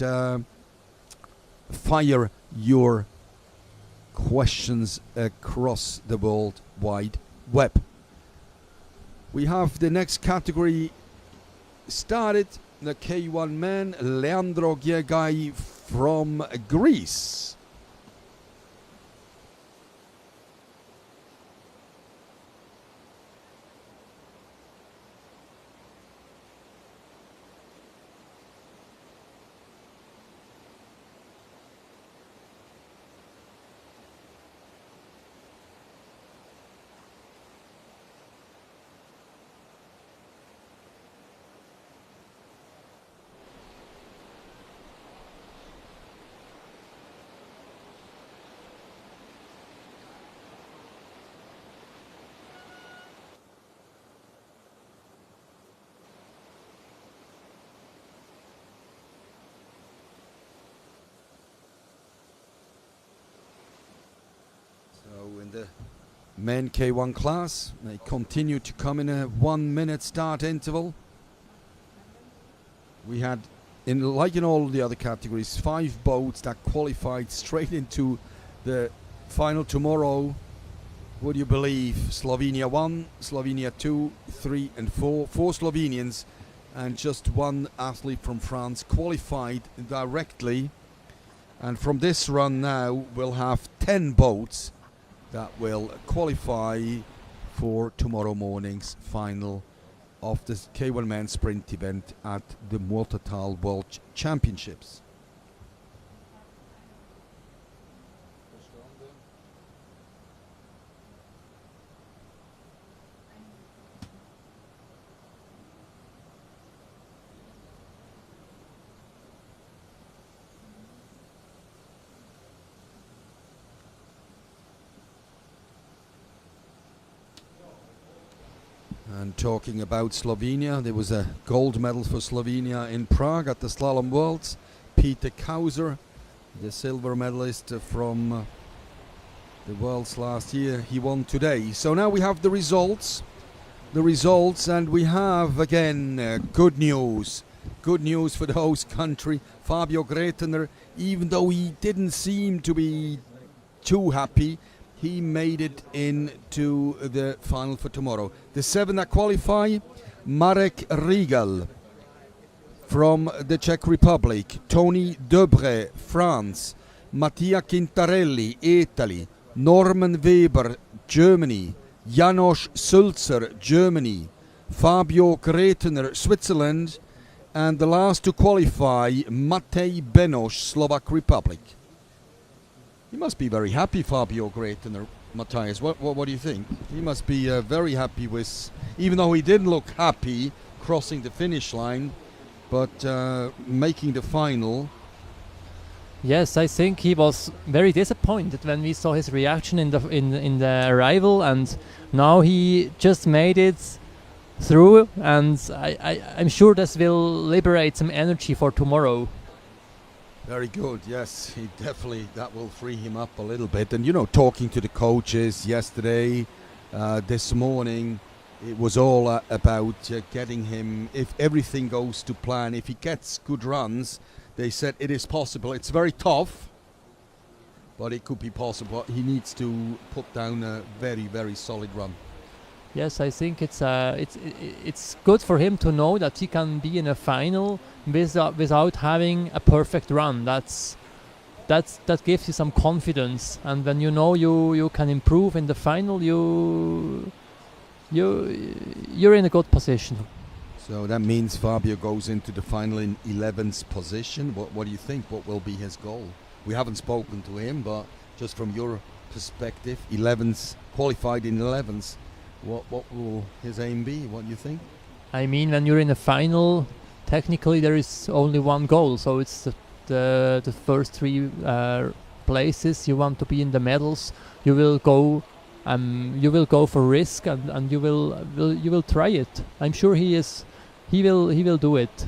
fire your questions across the World Wide Web. We have the next category started, the K1 man, Leandro Giegai from Greece. In the men K1 class, they continue to come in a 1 minute start interval. We had, like in all the other categories, 5 boats that qualified straight into the final tomorrow. Would you believe? Slovenia 1, Slovenia 2, 3 and 4. 4 Slovenians and just 1 athlete from France qualified directly. And from this run now, we'll have 10 boats that will qualify for tomorrow morning's final of the K1 men's sprint event at the Muotathal World Championships. And talking about Slovenia, there was a gold medal for Slovenia in Prague at the Slalom Worlds. Peter Cussler, the silver medalist from the Worlds last year, he won today. So now we have the results, and we have again good news for the host country. Fabio Gretner, even though he didn't seem to be too happy, he made it into the final for tomorrow. The 7 that qualify: Marek Riegel from the Czech Republic, Tony Debré, France, Mattia Quintarelli, Italy, Norman Weber, Germany, Janos Sulzer, Germany, Fabio Gretner, Switzerland, and the last to qualify, Matej Benoš, Slovak Republic. He must be very happy, Fabio Gretner, Matthias. What do you think? He must be very happy with, even though he didn't look happy crossing the finish line, but making the final. Yes, I think he was very disappointed when we saw his reaction in the arrival, and now he just made it through, and I'm sure this will liberate some energy for tomorrow. Very good. Yes, he definitely, that will free him up a little bit. And you know, talking to the coaches yesterday, this morning, it was all about getting him, if everything goes to plan, if he gets good runs, they said it is possible. It's very tough, but it could be possible. He needs to put down a very, very solid run. Yes, I think it's good for him to know that he can be in a final without having a perfect run. That gives you some confidence, and when you know you can improve in the final, you're in a good position. So that means Fabio goes into the final in 11th position. What do you think? What will be his goal? We haven't spoken to him, but just from your perspective, 11th, qualified in 11th. What will his aim be? What do you think? I mean, when you're in a final, technically there is only one goal, so it's the first three places. You want to be in the medals. You will go for risk, and you will try it. I'm sure he will do it.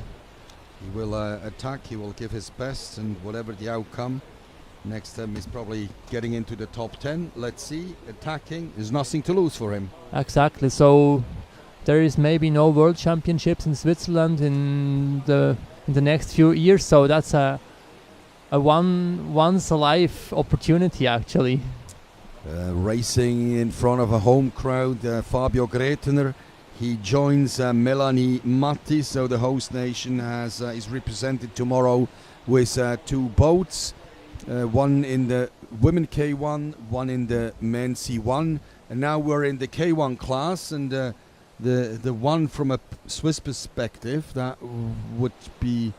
He will attack. He will give his best, and whatever the outcome. Next time is probably getting into the top 10. Let's see. Attacking, there's nothing to lose for him. Exactly. So there is maybe no World Championships in Switzerland in the next few years. So that's a once a life opportunity actually. Racing in front of a home crowd, Fabio Gretner. He joins Melanie Matti. So the host nation is represented tomorrow with two boats. One in the women K1, one in the men C1, and now we're in the K1 class, and the one from a Swiss perspective that would be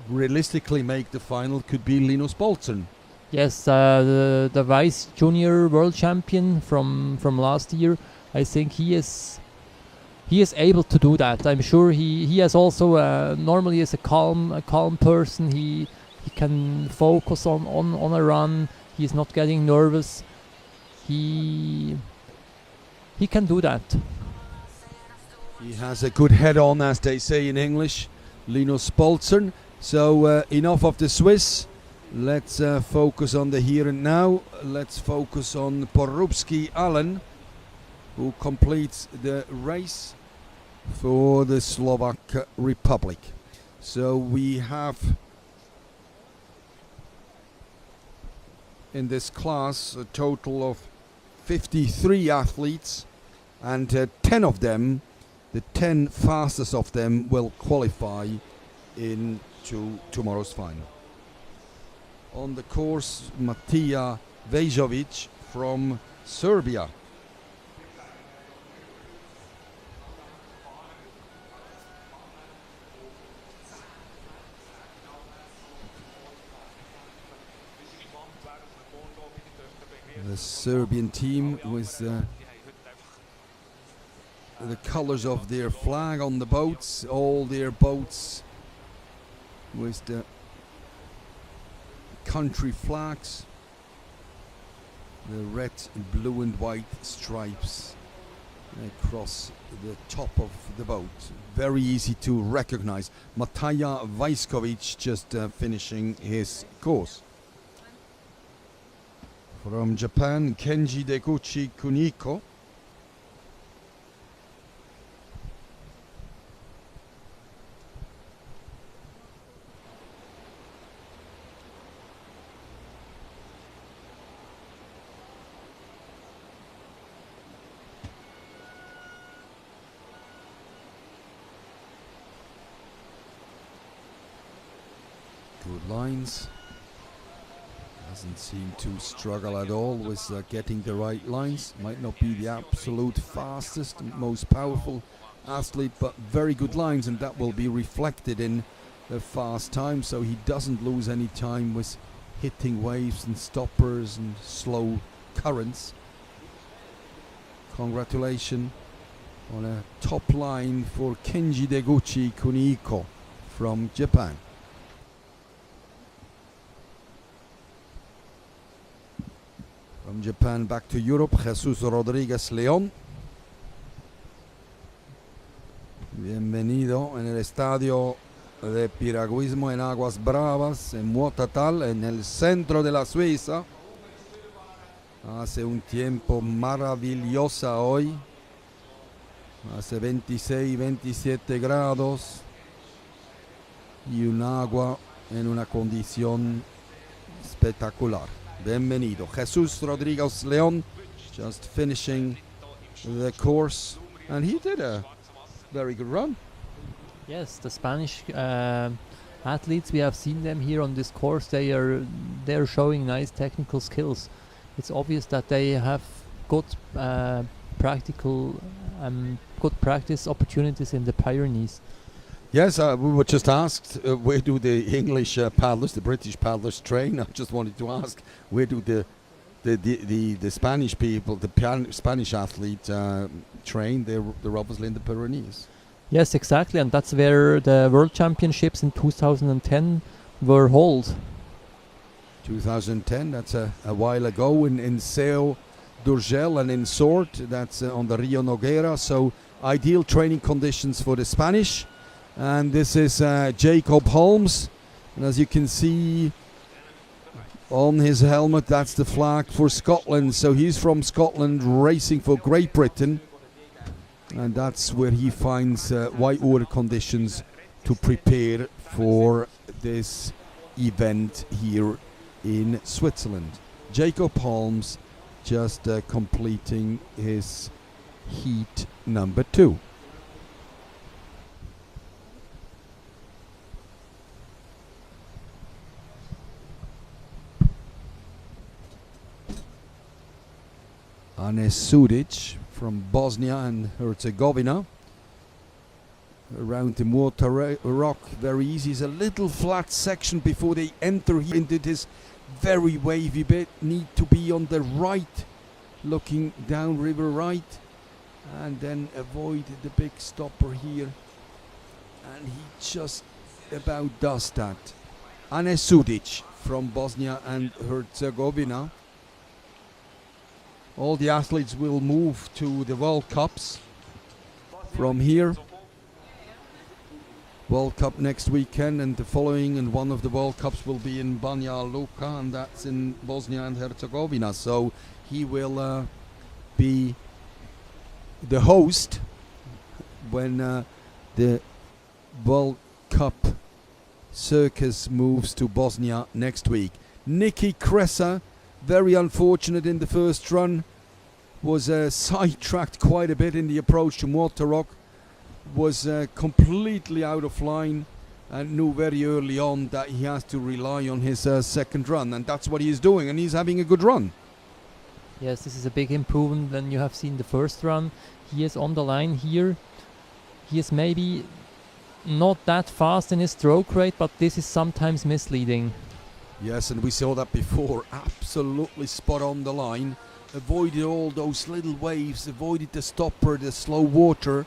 realistically make the final could be Linus Bolzern. Yes, the vice junior world champion from last year. I think he is able to do that. I'm sure he has also normally is a calm person. He can focus on a run. He's not getting nervous. He can do that. He has a good head on, as they say in English, Linus Bolzern. So enough of the Swiss. Let's focus on the here and now. Let's focus on Porubsky Allen, who completes the race for the Slovak Republic. So we have in this class a total of 53 athletes, and 10 of them, the 10 fastest of them, will qualify into tomorrow's final. On the course, Matija Vejovic from Serbia. The Serbian team with the colors of their flag on the boats, all their boats with the country flags, the red, blue and white stripes across the top of the boat. Very easy to recognize. Mataja Vajskovic just finishing his course. From Japan, Kenji Deguchi Kuniko. Good lines. Doesn't seem to struggle at all with getting the right lines. Might not be the absolute fastest and most powerful athlete, but very good lines, and that will be reflected in the fast time, so he doesn't lose any time with hitting waves and stoppers and slow currents. Congratulations on a top line for Kenji Deguchi Kuniko from Japan. From Japan back to Europe, Jesus Rodríguez León. Bienvenido en el estadio de piragüismo en aguas bravas en Muotathal, en el centro de la Suiza. Hace un tiempo maravilloso hoy. Hace 26, 27 grados y un agua en una condición espectacular. Bienvenido. Jesús Rodríguez León just finishing the course, and he did a very good run. Yes, the Spanish athletes, we have seen them here on this course. They're showing nice technical skills. It's obvious that they have good good practice opportunities in the Pyrenees. Yes, we were just asked where do the English paddlers, the British paddlers train. I just wanted to ask where do the Spanish people, the Spanish athletes train. They're obviously in the Pyrenees. Yes, exactly, and that's where the World Championships in 2010 were held. 2010, that's a while ago in Seo d'Urgell and in Sort, that's on the Rio Noguera, so ideal training conditions for the Spanish. And this is Jacob Holmes, and as you can see on his helmet, that's the flag for Scotland, so he's from Scotland racing for Great Britain, and that's where he finds whitewater conditions to prepare for this event here in Switzerland. Jacob Holmes just completing his heat number 2. Hana Miller from Bosnia and Herzegovina. Around the Muota rock, very easy. It's a little flat section before they enter here into this very wavy bit. Need to be on the right, looking down river right, and then avoid the big stopper here. And he just about does that. Hana Miller from Bosnia and Herzegovina. All the athletes will move to the World Cups from here. World Cup next weekend, and the following, and one of the World Cups will be in Banja Luka, and that's in Bosnia and Herzegovina. So he will be the host when the World Cup circus moves to Bosnia next week. Niki Kresser, very unfortunate in the first run, was sidetracked quite a bit in the approach to Muota Rock, was completely out of line, and knew very early on that he has to rely on his second run, and that's what he is doing, and he's having a good run. Yes, this is a big improvement than you have seen the first run. He is on the line here. He is maybe not that fast in his stroke rate, but this is sometimes misleading. Yes, and we saw that before. Absolutely spot on the line. Avoided all those little waves, avoided the stopper, the slow water,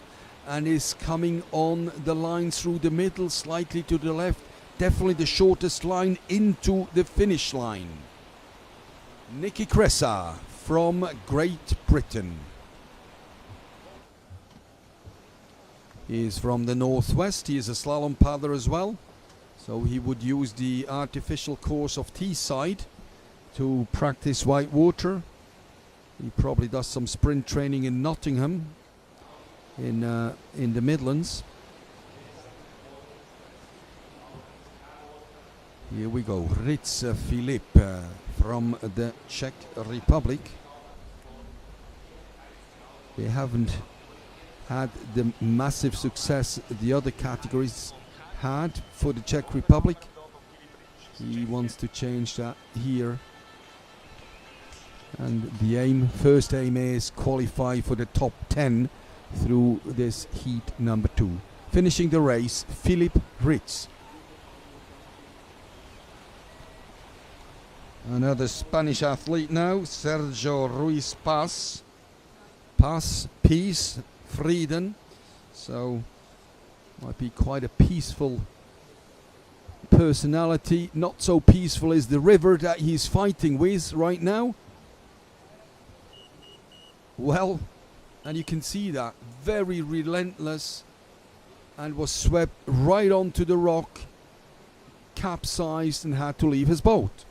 and is coming on the line through the middle, slightly to the left. Definitely the shortest line into the finish line. Niki Kresser from Great Britain. He is from the northwest. He is a slalom paddler as well. So he would use the artificial course of Teesside to practice whitewater. He probably does some sprint training in Nottingham in the Midlands. Here we go. Ritz Filip from the Czech Republic. They haven't had the massive success the other categories had for the Czech Republic. He wants to change that here. And the first aim is qualify for the top 10 through this heat number 2. Finishing the race, Philip Ritz. Another Spanish athlete now, Sergio Ruiz Paz. Paz, peace, Frieden. So might be quite a peaceful personality. Not so peaceful is the river that he's fighting with right now. Well, and you can see that very relentless and was swept right onto the rock, capsized and had to leave his boat.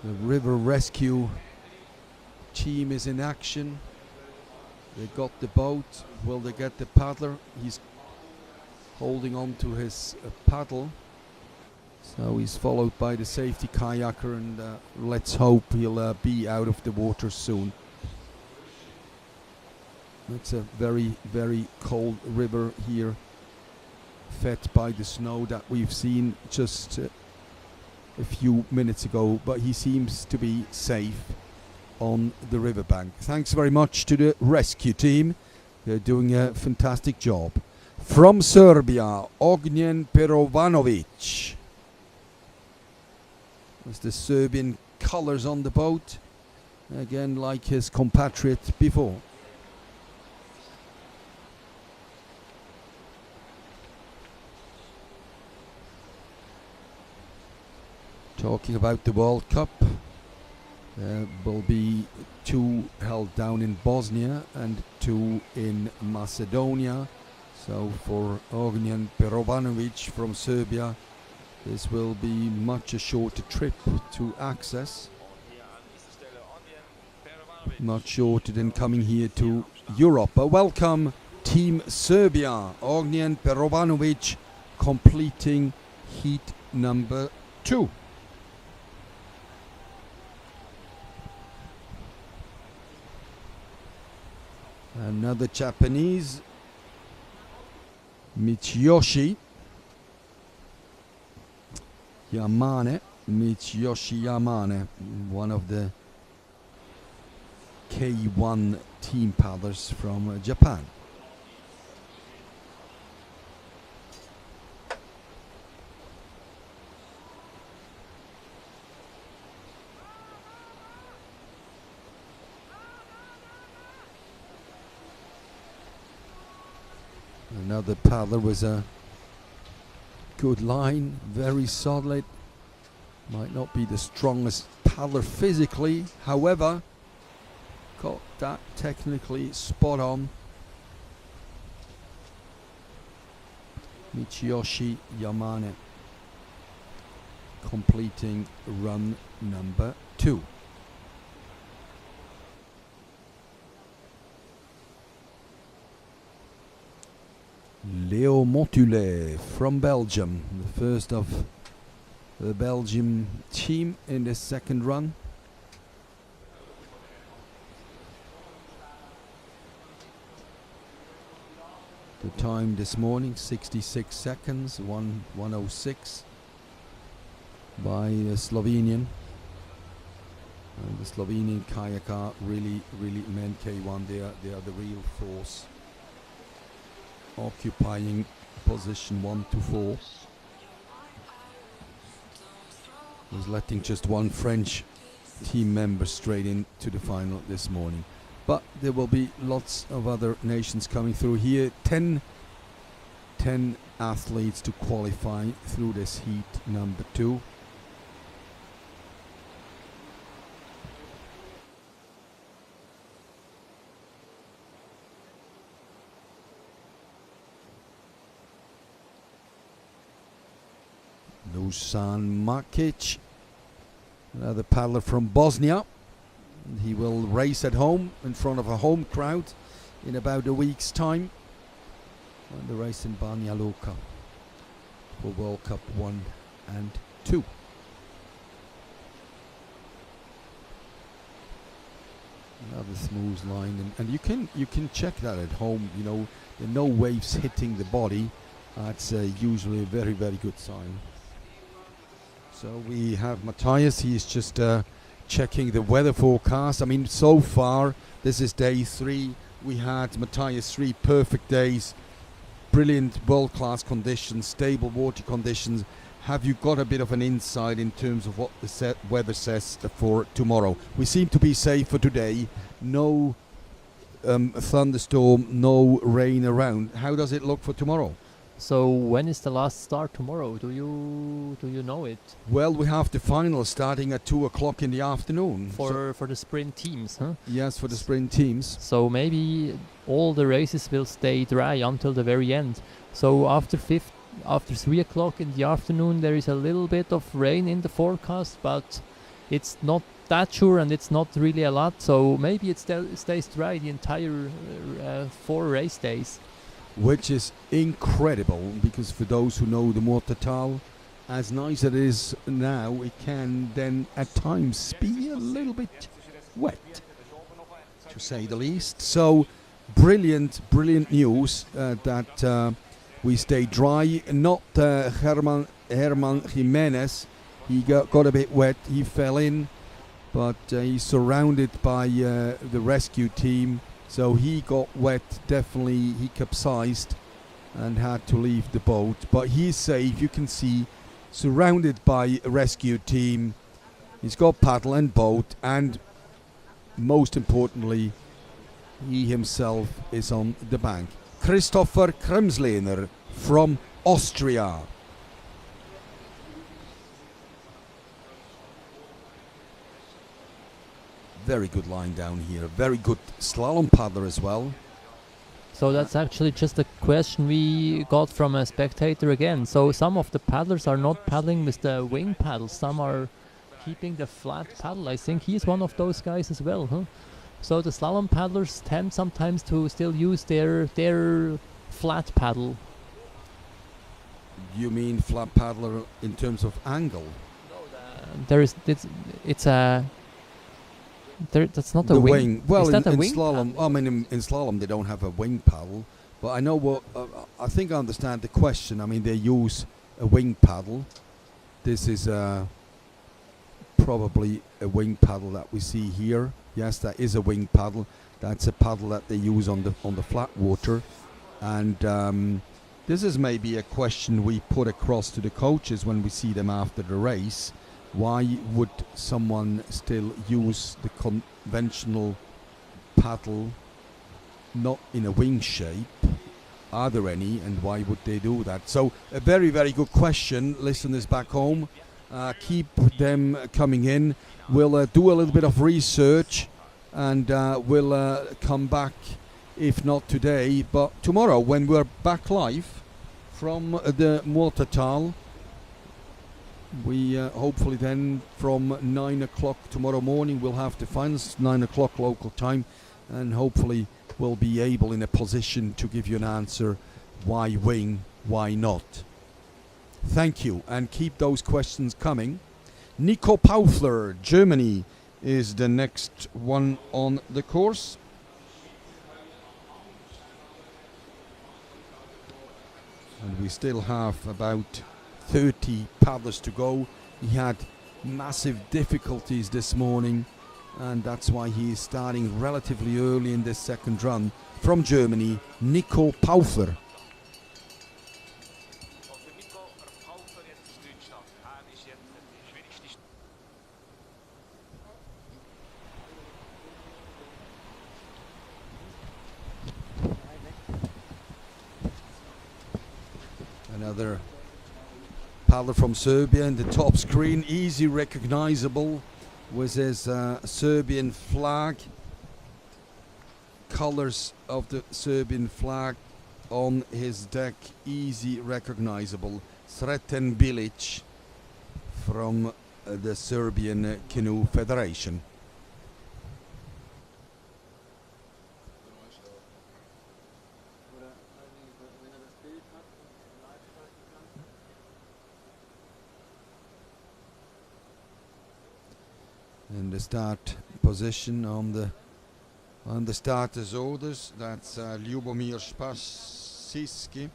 The river rescue team is in action. They got the boat. Will they get the paddler? He's holding on to his paddle. So he's followed by the safety kayaker, and let's hope he'll be out of the water soon. It's a very, very cold river here, fed by the snow that we've seen just a few minutes ago, but he seems to be safe on the riverbank. Thanks very much to the rescue team. They're doing a fantastic job. From Serbia, Ognjen Perovanovic. There's the Serbian colors on the boat, again like his compatriot before. Talking about the World Cup, there will be 2 held down in Bosnia and 2 in Macedonia. So for Ognjen Perovanovic from Serbia, this will be much a shorter trip to access. Much shorter than coming here to Europe. Welcome Team Serbia. Ognjen Perovanovic completing heat number 2. Another Japanese, Michiyoshi Yamane, one of the K1 team paddlers from Japan. Another paddler with a good line, very solid. Might not be the strongest paddler physically, however, got that technically spot on. Michiyoshi Yamane completing run number 2. Leo Motule from Belgium, the first of the Belgium team in the second run. The time this morning, 66 seconds, 1:1:06 by the Slovenian. And the Slovenian kayaker really men K1, they are the real force, occupying position 1 to 4. Was letting just one French team member straight into the final this morning. But there will be lots of other nations coming through here. 10 athletes to qualify through this heat number 2. Dusan Makic, another paddler from Bosnia. He will race at home in front of a home crowd in about a week's time. And the race in Banja Luka for World Cup 1 and 2. Another smooth line, and you can check that at home. You know, there are no waves hitting the body. That's usually a very good sign. So we have Matthias. He's just checking the weather forecast. I mean, so far this is day 3. We had Matthias 3 perfect days, brilliant world-class conditions, stable water conditions. Have you got a bit of an insight in terms of what the weather says for tomorrow? We seem to be safe for today. No thunderstorm, no rain around. How does it look for tomorrow? So when is the last start tomorrow? Do you know it? Well, we have the final starting at 2 o'clock in the afternoon. For the sprint teams, huh? Yes, for the sprint teams. So maybe all the races will stay dry until the very end. So after 3 o'clock in the afternoon, there is a little bit of rain in the forecast, but it's not that sure and it's not really a lot. So maybe it stays dry the entire 4 race days. Which is incredible, because for those who know the Muotathal, as nice as it is now, it can then at times be a little bit wet, to say the least. So brilliant news that we stay dry. Not Herman Jimenez, he got a bit wet, he fell in, but he's surrounded by the rescue team. So he got wet, definitely he capsized and had to leave the boat. But he's safe, you can see, surrounded by a rescue team. He's got paddle and boat, and most importantly, he himself is on the bank. Christopher Kremslehner from Austria. Very good line down here. Very good slalom paddler as well. So that's actually just a question we got from a spectator again. So some of the paddlers are not paddling with the wing paddle. Some are keeping the flat paddle. I think he's one of those guys as well, huh? So the slalom paddlers tend sometimes to still use their flat paddle. You mean flat paddler in terms of angle? No, that's not the a wing. Well, is that in a wing slalom, paddle? I mean, in slalom they don't have a wing paddle, but I know what. I think I understand the question. I mean, they use a wing paddle. This is probably a wing paddle that we see here. Yes, that is a wing paddle. That's a paddle that they use on the flat water, and this is maybe a question we put across to the coaches when we see them after the race. Why would someone still use the conventional paddle, not in a wing shape? Are there any, and why would they do that? So a very, very good question. Listeners back home, keep them coming in. We'll do a little bit of research, and we'll come back, if not today, but tomorrow when we're back live from the Muotathal. We hopefully then from 9 o'clock tomorrow morning we'll have the finals, 9 o'clock local time, and hopefully we'll be able in a position to give you an answer. Why wing, why not? Thank you, and keep those questions coming. Nico Paufler, Germany, is the next one on the course. And we still have about 30 paddlers to go. He had massive difficulties this morning, and that's why he is starting relatively early in this second run. From Germany, Nico Paufler. Another paddler from Serbia in the top screen, easy recognizable with his Serbian flag, colors of the Serbian flag on his deck, easy recognizable. Sreten Bilic from the Serbian Canoe Federation. In the start position on the starters orders, that's Ljubomir Spasiski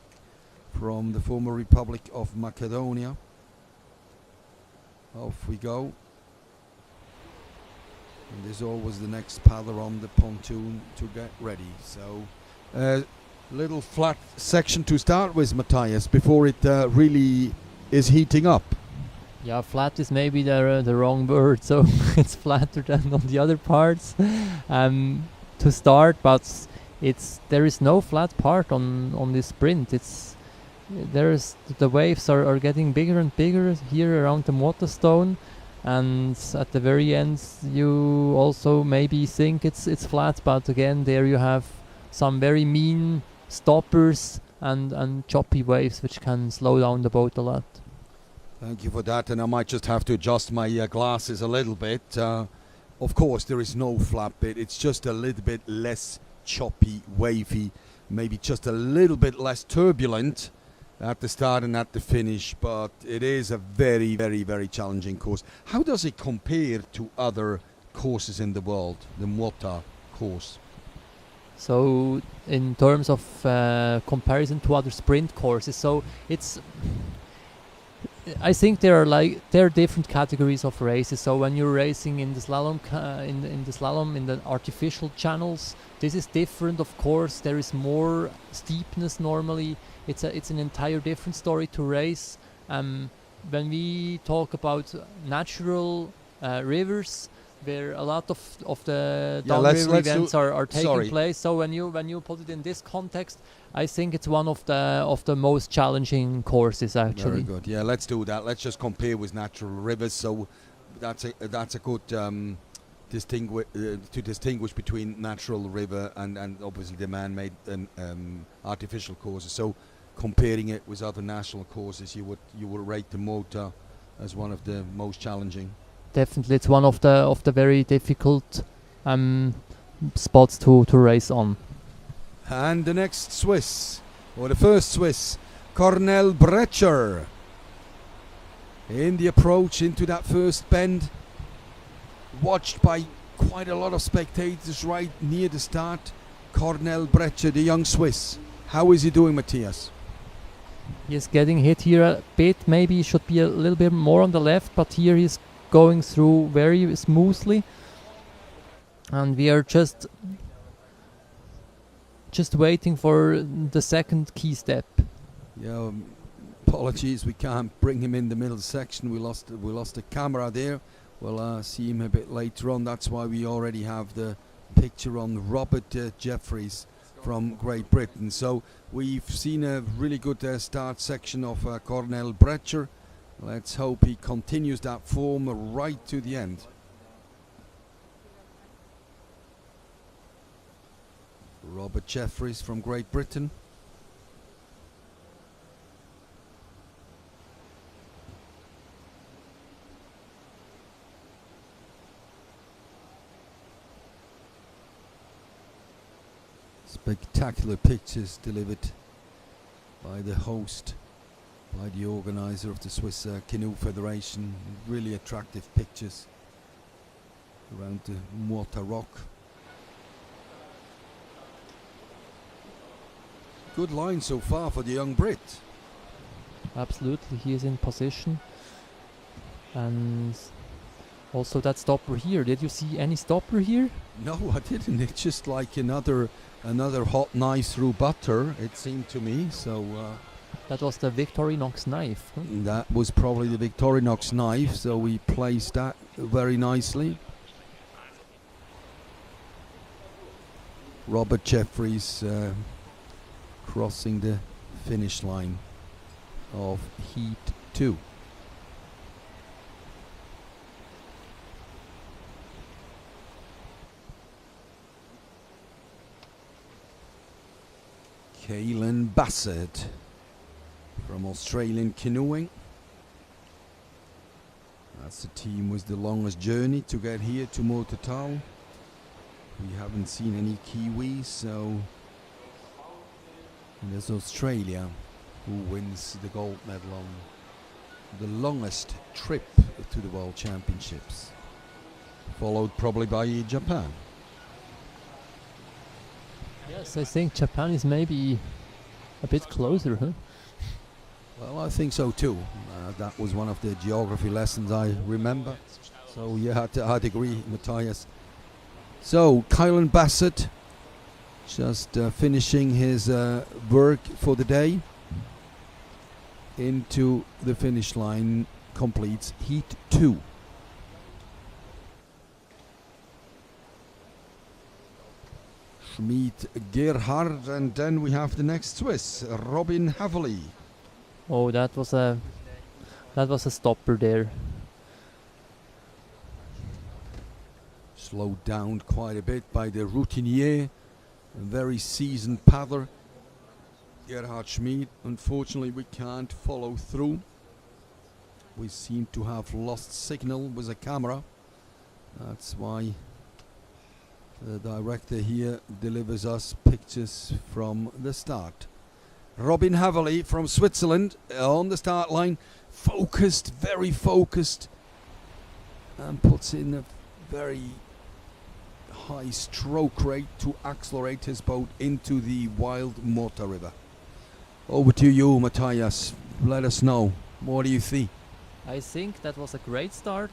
from the former Republic of Macedonia. Off we go. And there's always the next paddler on the pontoon to get ready. So little flat section to start with, Matthias, before it really is heating up. Yeah, flat is maybe the wrong word, so it's flatter than on the other parts to start, but there is no flat part on this sprint. It's the waves are getting bigger and bigger here around the Muota stone, and at the very end you also maybe think it's flat, but again there you have some very mean stoppers and choppy waves which can slow down the boat a lot. Thank you for that, and I might just have to adjust my glasses a little bit. Of course, there is no flat bit. It's just a little bit less choppy, wavy, maybe just a little bit less turbulent at the start and at the finish, but it is a very, very, very challenging course. How does it compare to other courses in the world, the Muota course? So in terms of comparison to other sprint courses, so I think there are different categories of races. So when you're racing in the slalom, in the artificial channels, this is different. Of course, there is more steepness normally. It's an entire different story to race. When we talk about natural rivers, where a lot of the downriver events are taking place. So when you put it in this context, I think it's one of the most challenging courses actually. Very good. Yeah, let's do that. Let's just compare with natural rivers. So that's a good to distinguish between natural river and obviously the man-made artificial courses. So comparing it with other national courses, you would rate the Muota as one of the most challenging. Definitely, it's one of the very difficult spots to race on. And the next Swiss, or the first Swiss, Cornel Brecher. In the approach into that first bend, watched by quite a lot of spectators right near the start. Cornel Brecher, the young Swiss. How is he doing, Matthias? He's getting hit here a bit. Maybe he should be a little bit more on the left, but here he's going through very smoothly, and we are just waiting for the second key step. Yeah, apologies, we can't bring him in the middle section. We lost the camera there. We'll see him a bit later on. That's why we already have the picture on Robert Jeffries from Great Britain. So we've seen a really good start section of Cornel Brecher. Let's hope he continues that form right to the end. Robert Jeffries from Great Britain. Spectacular pictures delivered by the host, by the organizer of the Swiss Canoe Federation. Really attractive pictures around the Muota Rock. Good line so far for the young Brit. Absolutely, he is in position. And also that stopper here. Did you see any stopper here? No, I didn't. It's just like another hot knife through butter, it seemed to me. So that was the Victorinox knife. Huh? That was probably the Victorinox knife, so we placed that very nicely. Robert Jeffries crossing the finish line of Heat 2. Kaylin Bassett from Australian Canoeing. That's the team with the longest journey to get here to Muotathal. We haven't seen any Kiwis, so there's Australia who wins the gold medal on the longest trip to the World Championships, followed probably by Japan. Yes, I think Japan is maybe a bit closer, huh? Well, I think so too. That was one of the geography lessons I remember. So yeah, I'd agree, Matthias. So Kylan Bassett just finishing his work for the day. Into the finish line, completes Heat 2. Schmid Gerhard, and then we have the next Swiss, Robin Havely Oh, that was a stopper there. Slowed down quite a bit by the routinier, a very seasoned paddler, Gerhard Schmid. Unfortunately, we can't follow through. We seem to have lost signal with the camera. That's why the director here delivers us pictures from the start. Robin Haverly from Switzerland on the start line, focused, very focused, and puts in a very high stroke rate to accelerate his boat into the wild Muota River. Over to you, Matthias. Let us know. What do you see? I think that was a great start.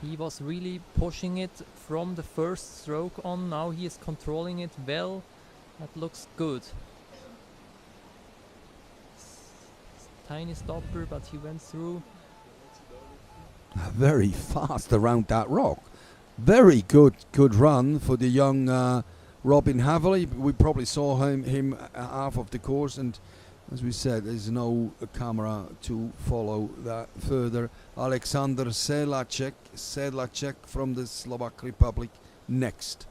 He was really pushing it from the first stroke on. Now he is controlling it well. That looks good. Tiny stopper, but he went through. Very fast around that rock. Very good run for the young Robin Haverly. We probably saw him half of the course, and as we said, there's no camera to follow that further. Alexander Sedlacek from the Slovak Republic next.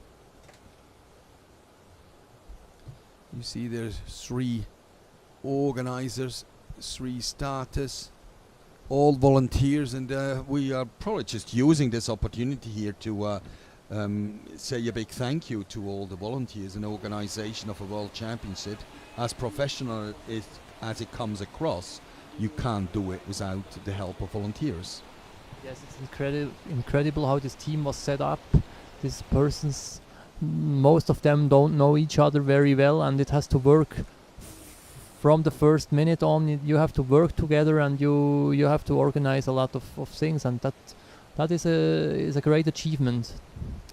You see there's 3 organizers, 3 starters, all volunteers, and we are probably just using this opportunity here to say a big thank you to all the volunteers and organization of a World Championship. As professional as it comes across, you can't do it without the help of volunteers. Yes, it's incredible how this team was set up. These persons, most of them don't know each other very well, and it has to work from the first minute on. You have to work together, and you have to organize a lot of things, and that is a great achievement.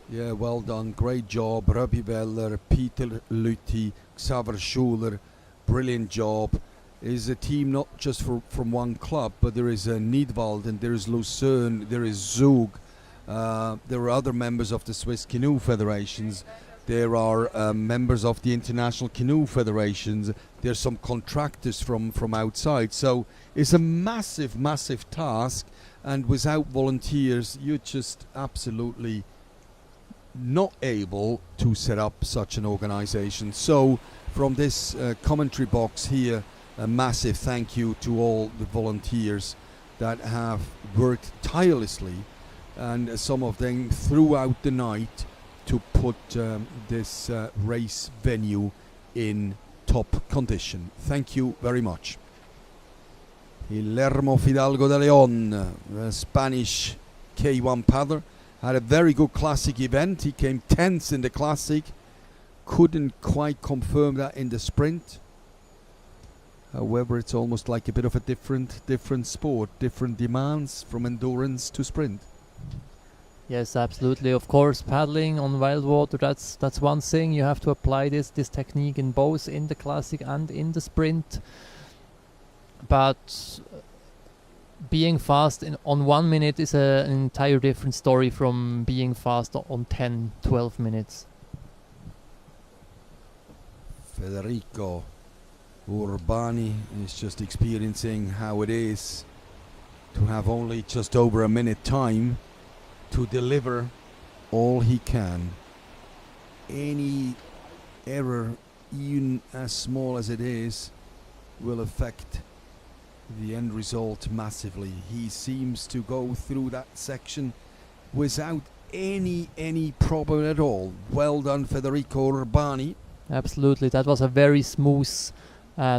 Yeah, well done, great job. Robbie Weller, Peter Lüthi, Xaver Schuler, brilliant job. It is a team not just from one club, but there is Nidwald, and there is Lucerne, there is Zug. There are other members of the Swiss Canoe Federations. There are members of the International Canoe Federations. There's some contractors from outside. So it's a massive task, and without volunteers, you're just absolutely not able to set up such an organization. So from this commentary box here, a massive thank you to all the volunteers that have worked tirelessly, and some of them throughout the night, to put this race venue in top condition. Thank you very much. Guillermo Fidalgo de Leon, a Spanish K1 paddler, had a very good classic event. He came 10th in the classic. Couldn't quite confirm that in the sprint. However, it's almost like a bit of a different sport, different demands from endurance to sprint. Yes, absolutely. Of course, paddling on Wildwater, that's one thing. You have to apply this technique in both in the classic and in the sprint. But being fast on 1 minute is an entire different story from being fast on 10, 12 minutes. Federico Urbani is just experiencing how it is to have only just over a minute time to deliver all he can. Any error, even as small as it is, will affect the end result massively. He seems to go through that section without any problem at all. Well done, Federico Urbani. Absolutely, that was a very smooth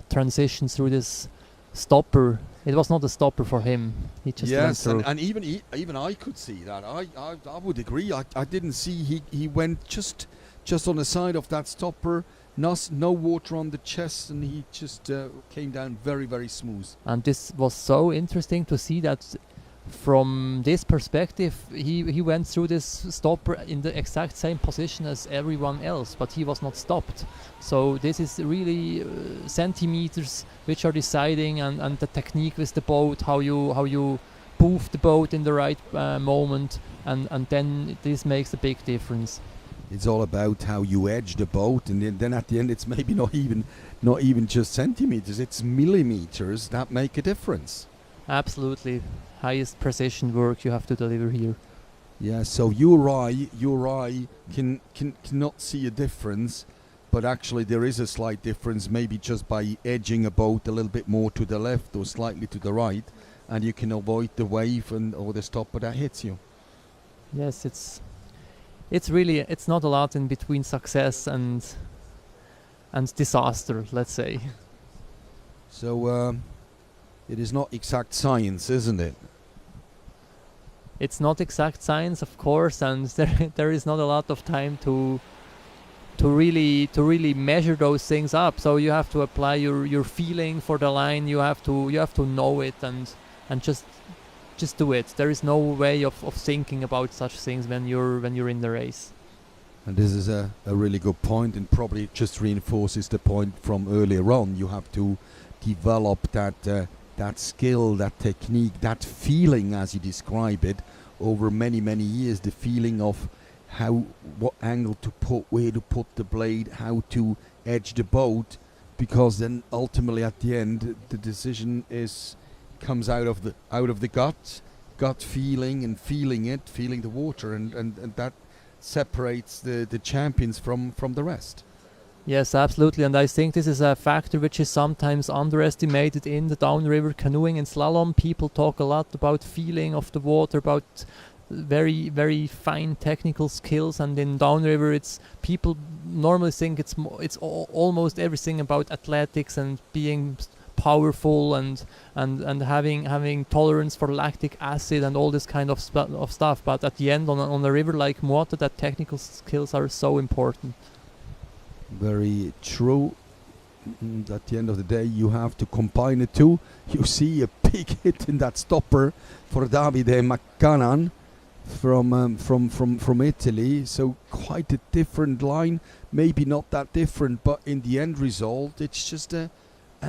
transition through this stopper. It was not a stopper for him. He just went through. and even I could see that. I would agree. I didn't see he went just on the side of that stopper. No water on the chest, and he just came down very smooth. And this was so interesting to see that from this perspective, he went through this stopper in the exact same position as everyone else, but he was not stopped. So this is really centimeters which are deciding, and the technique with the boat, how you move the boat in the right moment, and then this makes a big difference. It's all about how you edge the boat, and then at the end it's maybe not even just centimeters, it's millimeters that make a difference. Absolutely. Highest precision work you have to deliver here. Yeah, so your eye cannot see a difference, but actually there is a slight difference, maybe just by edging a boat a little bit more to the left or slightly to the right, and you can avoid the wave or the stopper that hits you. Yes, it's really, it's not a lot in between success and disaster, let's say. So it is not exact science, isn't it? It's not exact science, of course, and there is not a lot of time to really measure those things up. So you have to apply your feeling for the line. You have to know it and just do it. There is no way of thinking about such things when you're in the race. And this is a really good point, and probably just reinforces the point from earlier on. You have to develop that skill, that technique, that feeling, as you describe it, over many years. The feeling of what angle to put, where to put the blade, how to edge the boat, because then ultimately at the end the decision comes out of the gut feeling and feeling the water, and that separates the champions from the rest. Yes, absolutely, and I think this is a factor which is sometimes underestimated in the downriver canoeing and slalom. People talk a lot about feeling of the water, about very, very fine technical skills, and in downriver it's people normally think it's almost everything about athletics and being powerful and having tolerance for lactic acid and all this kind of stuff. But at the end, on a river like Muota, that technical skills are so important. Very true. At the end of the day, you have to combine the two. You see a big hit in that stopper for Davide Maccanan from Italy. So quite a different line. Maybe not that different, but in the end result, it's just a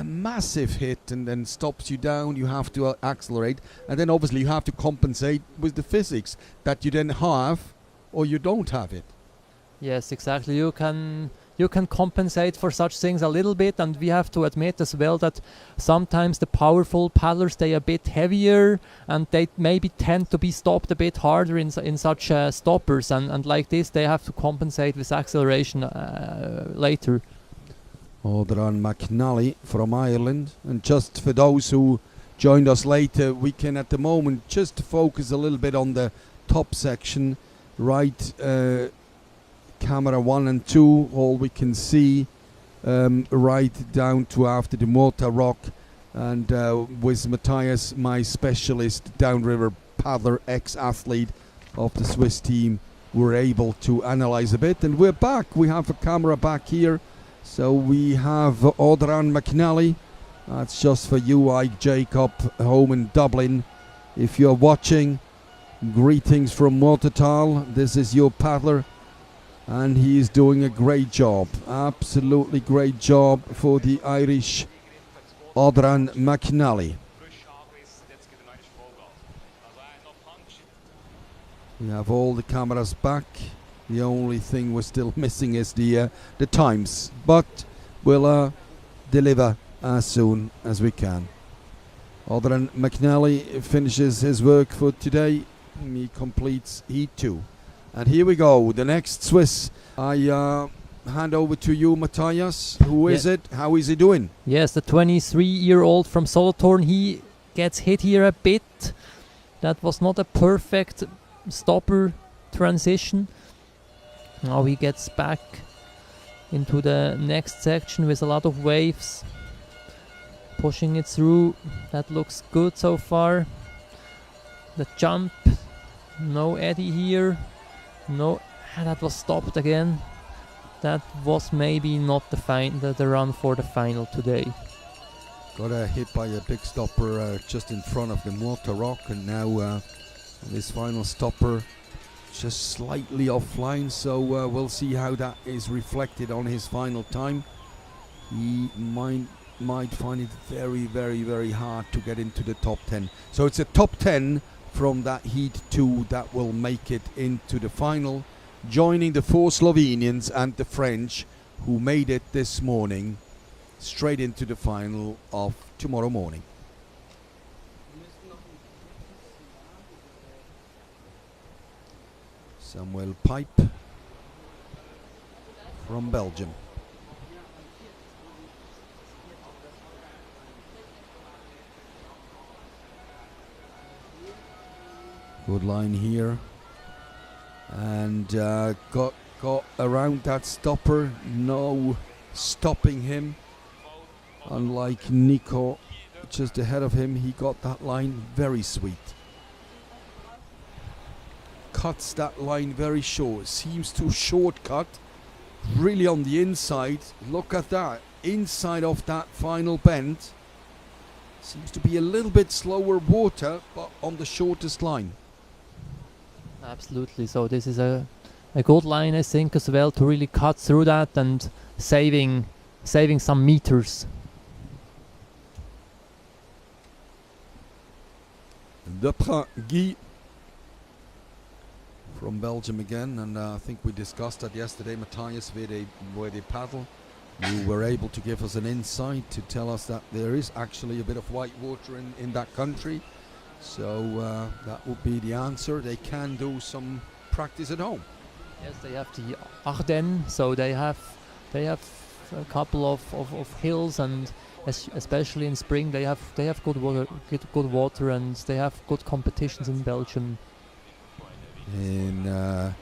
massive hit, and then stops you down. You have to accelerate, and then obviously you have to compensate with the physics that you then have, or you don't have it. Yes, exactly. You can compensate for such things a little bit, and we have to admit as well that sometimes the powerful paddlers, they are a bit heavier, and they maybe tend to be stopped a bit harder in such stoppers, and like this they have to compensate with acceleration later. Odran McNally from Ireland, and just for those who joined us later, we can at the moment just focus a little bit on the top section, right? Camera 1 and 2, all we can see right down to after the Muota rock, and with Matthias, my specialist downriver paddler, ex-athlete of the Swiss team, we're able to analyze a bit, and we're back. We have a camera back here, so we have Odran McNally. That's just for you, Ike Jacob, home in Dublin. If you're watching, greetings from Muotathal. This is your paddler, and he is doing a great job, absolutely great job for the Irish Odran McNally. We have all the cameras back. The only thing we're still missing is the times, but we'll deliver as soon as we can. Odran McNally finishes his work for today. He completes Heat 2. And here we go, the next Swiss. I hand over to you, Matthias. Who is it? How is he doing? Yes, the 23-year-old from Solothurn. He gets hit here a bit. That was not a perfect stopper transition. Now he gets back into the next section with a lot of waves. Pushing it through. That looks good so far. The jump. No eddy here. No, that was stopped again. That was maybe not the run for the final today. Got hit by a big stopper just in front of the Muota rock, and now this final stopper just slightly offline, so we'll see how that is reflected on his final time. He might find it very, very, very hard to get into the top 10. So it's a top 10 from that Heat 2 that will make it into the final, joining the 4 Slovenians and the French who made it this morning straight into the final of tomorrow morning. Samuel Pipe from Belgium. Good line here, and got around that stopper, no stopping him. Unlike Nico, just ahead of him, he got that line very sweet. Cuts that line very short, seems to shortcut, really on the inside. Look at that, inside of that final bend. Seems to be a little bit slower water, but on the shortest line. Absolutely. So this is a good line, I think, as well, to really cut through that and saving some meters. Guy from Belgium again, and I think we discussed that yesterday, Matthias, where they paddle. You were able to give us an insight to tell us that there is actually a bit of white water in that country. So that would be the answer. They can do some practice at home. Yes, they have the Ardennes, so they have a couple of hills, and especially in spring they have good water, and they have good competitions in Belgium. In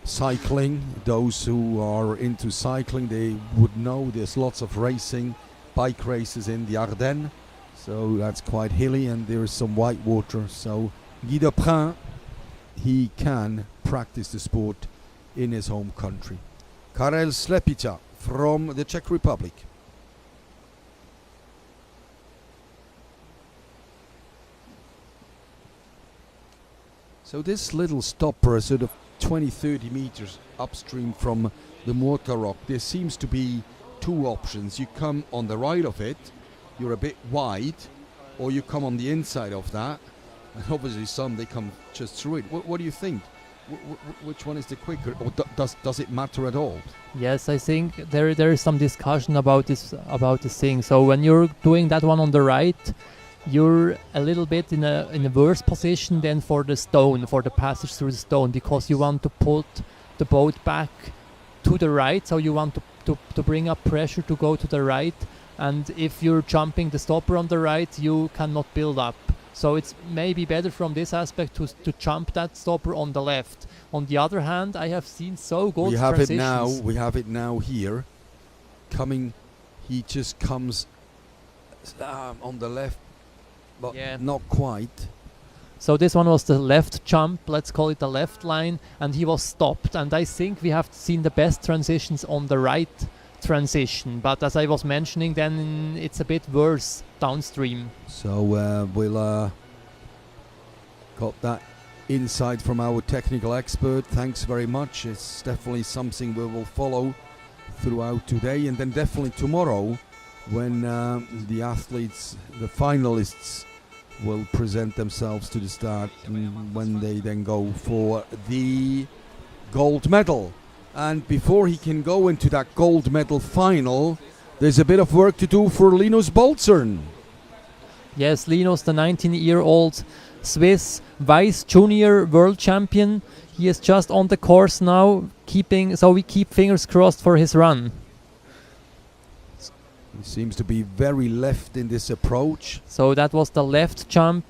cycling, those who are into cycling, they would know there's lots of racing, bike races in the Ardennes. So that's quite hilly, and there is some white water. So Guy Deprin, he can practice the sport in his home country. Karel Slepica from the Czech Republic. So this little stopper, sort of 20-30 meters upstream from the Muota rock, there seems to be 2 options. You come on the right of it, you're a bit wide, or you come on the inside of that, and obviously some they come just through it. What do you think? Which one is the quicker, or does it matter at all? Yes, I think there is some discussion about this thing. So when you're doing that one on the right, you're a little bit in a worse position than for the passage through the stone, because you want to put the boat back to the right, so you want to bring up pressure to go to the right. And if you're jumping the stopper on the right, you cannot build up. So it's maybe better from this aspect to jump that stopper on the left. On the other hand, I have seen so good transitions. We have it now here. Coming, he just comes on the left, but not quite. So this one was the left jump, let's call it the left line, and he was stopped. And I think we have seen the best transitions on the right transition, but as I was mentioning, then it's a bit worse downstream. So we'll got that insight from our technical expert. Thanks very much. It's definitely something we will follow throughout today, and then definitely tomorrow when the athletes, the finalists, will present themselves to the start, when they then go for the gold medal. And before he can go into that gold medal final, there's a bit of work to do for Linus Bolzern. Yes, Linus, the 19-year-old Swiss vice junior world champion. He is just on the course now, so we keep fingers crossed for his run. He seems to be very left in this approach. So that was the left jump.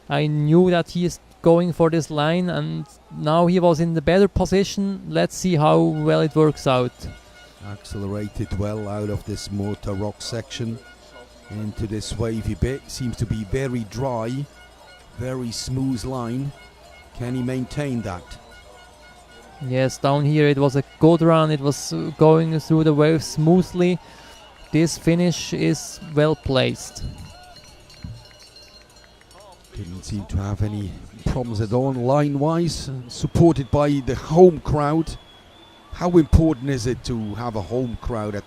I knew that he is going for this line, and now he was in the better position. Let's see how well it works out. Accelerated well out of this Muota rock section into this wavy bit. Seems to be very dry, very smooth line. Can he maintain that? Yes, down here it was a good run. It was going through the waves smoothly. This finish is well placed. Didn't seem to have any problems at all line-wise, supported by the home crowd. How important is it to have a home crowd,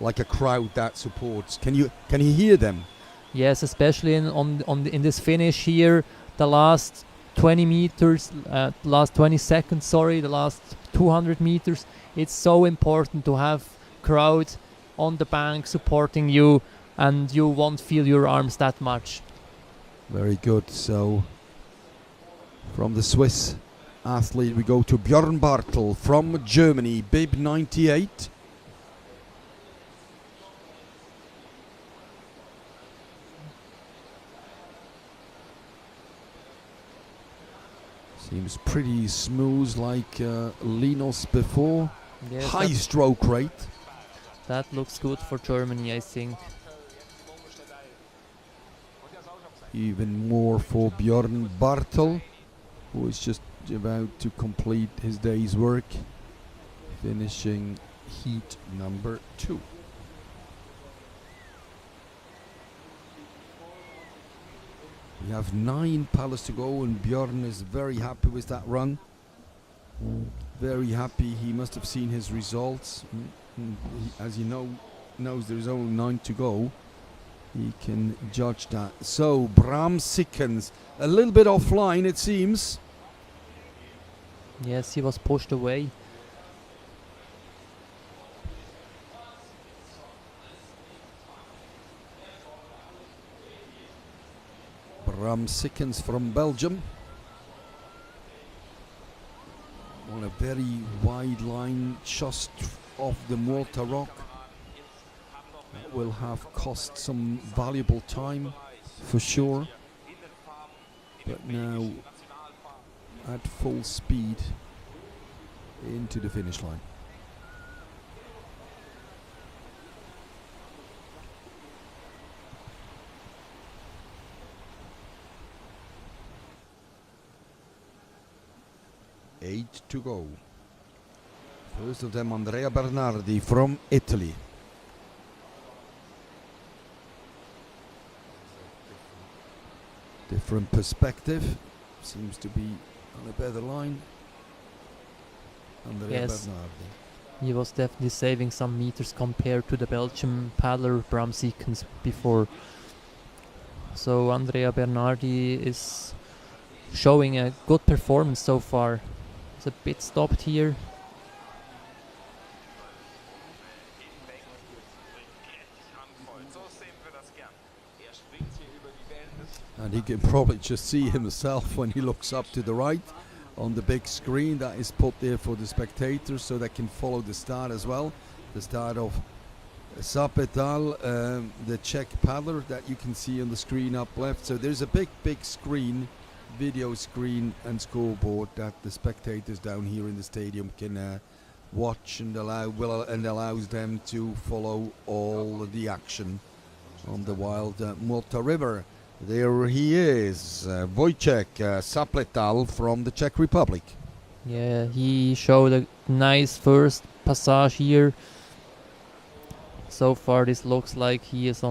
like a crowd that supports? Can you hear them? Yes, especially in this finish here, the last 20 meters, last 20 seconds, sorry, the last 200 meters. It's so important to have crowd on the bank supporting you, and you won't feel your arms that much. Very good. So from the Swiss athlete we go to Björn Bartel from Germany, bib 98. Seems pretty smooth like Linus before. Yes, High stroke rate. that looks good for Germany, I think. Even more for Björn Bartel, who is just about to complete his day's work, finishing heat number 2. We have 9 paddles to go, and Björn is very happy with that run. Very happy. He must have seen his results. As you know, knows there's only 9 to go. He can judge that. So Bram Sikkens, a little bit offline it seems. Yes, he was pushed away. Bram Sikkens from Belgium. On a very wide line just off the Muota rock. That will have cost some valuable time for sure. But now at full speed into the finish line. Eight to go. First of them, Andreya Bernardi from Italy. Different perspective. Seems to be on a better line. Andreya Yes. Bernardi. He was definitely saving some meters compared to the Belgian paddler Bram Sikkens before. So Andreya Bernardi is showing a good performance so far. It's a bit stopped here. And he can probably just see himself when he looks up to the right on the big screen that is put there for the spectators so they can follow the start as well. The start of Sapetal, the Czech paddler that you can see on the screen up left. So there's a big screen, video screen and scoreboard that the spectators down here in the stadium can watch and allows them to follow all the action on the wild Muota River. There he is, Wojciech Sapletal from the Czech Republic. Yeah, he showed a nice first passage here. So far this looks like he is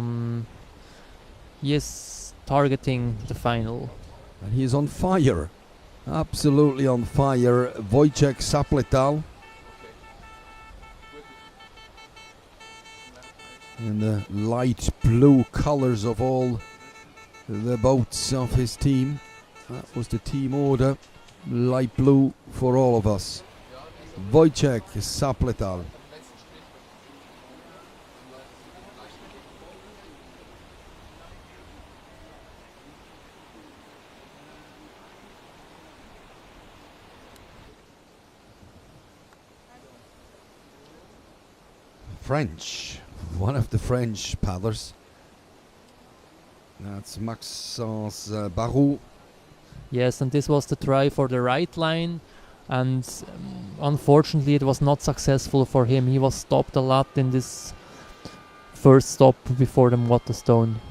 targeting the final. And he is on fire, absolutely on fire, Wojciech Sapletal. In the light blue colors of all the boats of his team. That was the team order, light blue for all of us. Wojciech Sapletal. French, one of the French paddlers. That's Maxence Barou. Yes, and this was the try for the right line, and unfortunately it was not successful for him. He was stopped a lot in this first stop before the Muota stone.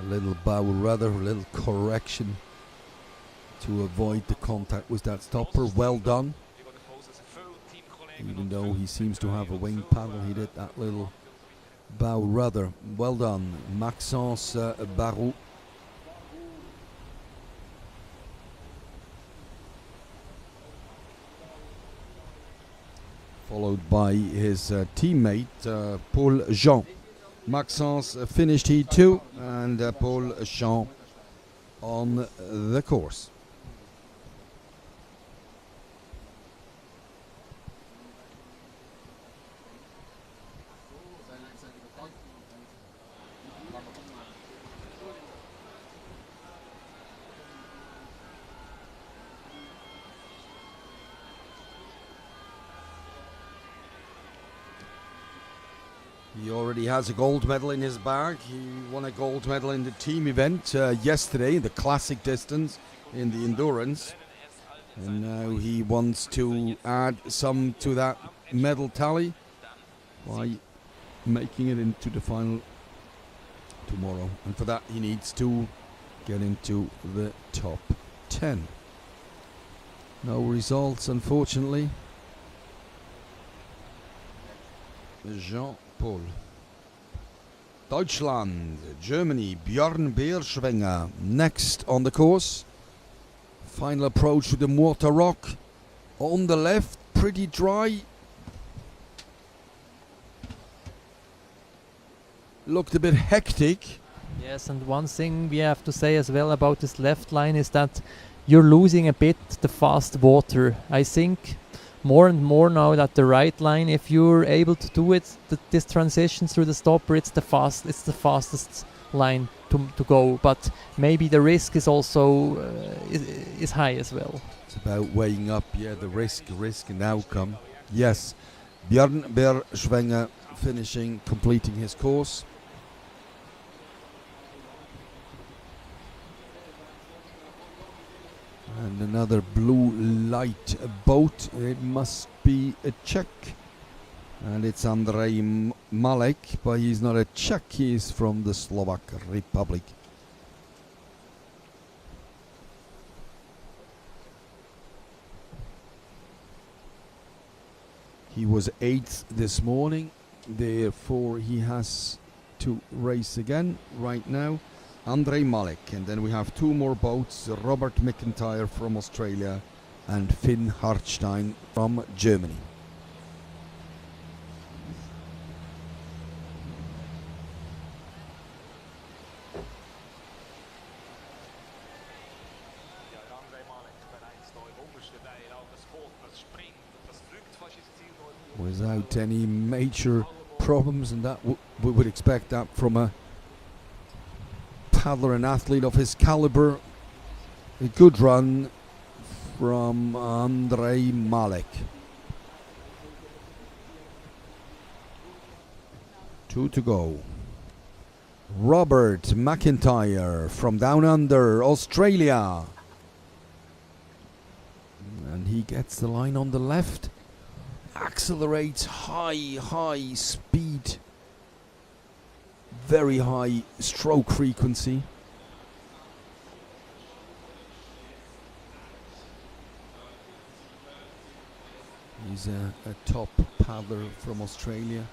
A little bow rudder, a little correction to avoid the contact with that stopper. Well done. Even though he seems to have a wing paddle, he did that little bow rudder. Well done, Maxence Barou. Followed by his teammate Paul Jean. Maxence finished heat 2 and Paul Champ on the course. He already has a gold medal in his bag. He won a gold medal in the team event yesterday, the classic distance in the endurance. And now he wants to add some to that medal tally by making it into the final tomorrow. And for that he needs to get into the top 10. No results, unfortunately. Jean-Paul. Deutschland, Germany, Björn Beerschwenger next on the course. Final approach to the Muota rock. On the left, pretty dry. Looked a bit hectic. Yes, and one thing we have to say as well about this left line is that you're losing a bit the fast water. I think more and more now that the right line, if you're able to do it, this transition through the stopper, it's the fastest line to go. But maybe the risk is also is high as well. It's about weighing up, the risk and outcome. Yes, Björn Beerschwenger finishing, completing his course. And another blue light boat. It must be a Czech. And it's Andrej Malek, but he's not a Czech, he's from the Slovak Republic. He was 8th this morning, therefore he has to race again right now. Andrej Malek, and then we have 2 more boats, Robert McIntyre from Australia and Finn Hartstein from Germany. Without any major problems, and that we would expect that from a paddler and athlete of his caliber. A good run from Andrej Malek. 2 to go. Robert McIntyre from down under, Australia. And he gets the line on the left. Accelerates high speed. Very high stroke frequency. He's a top paddler from Australia,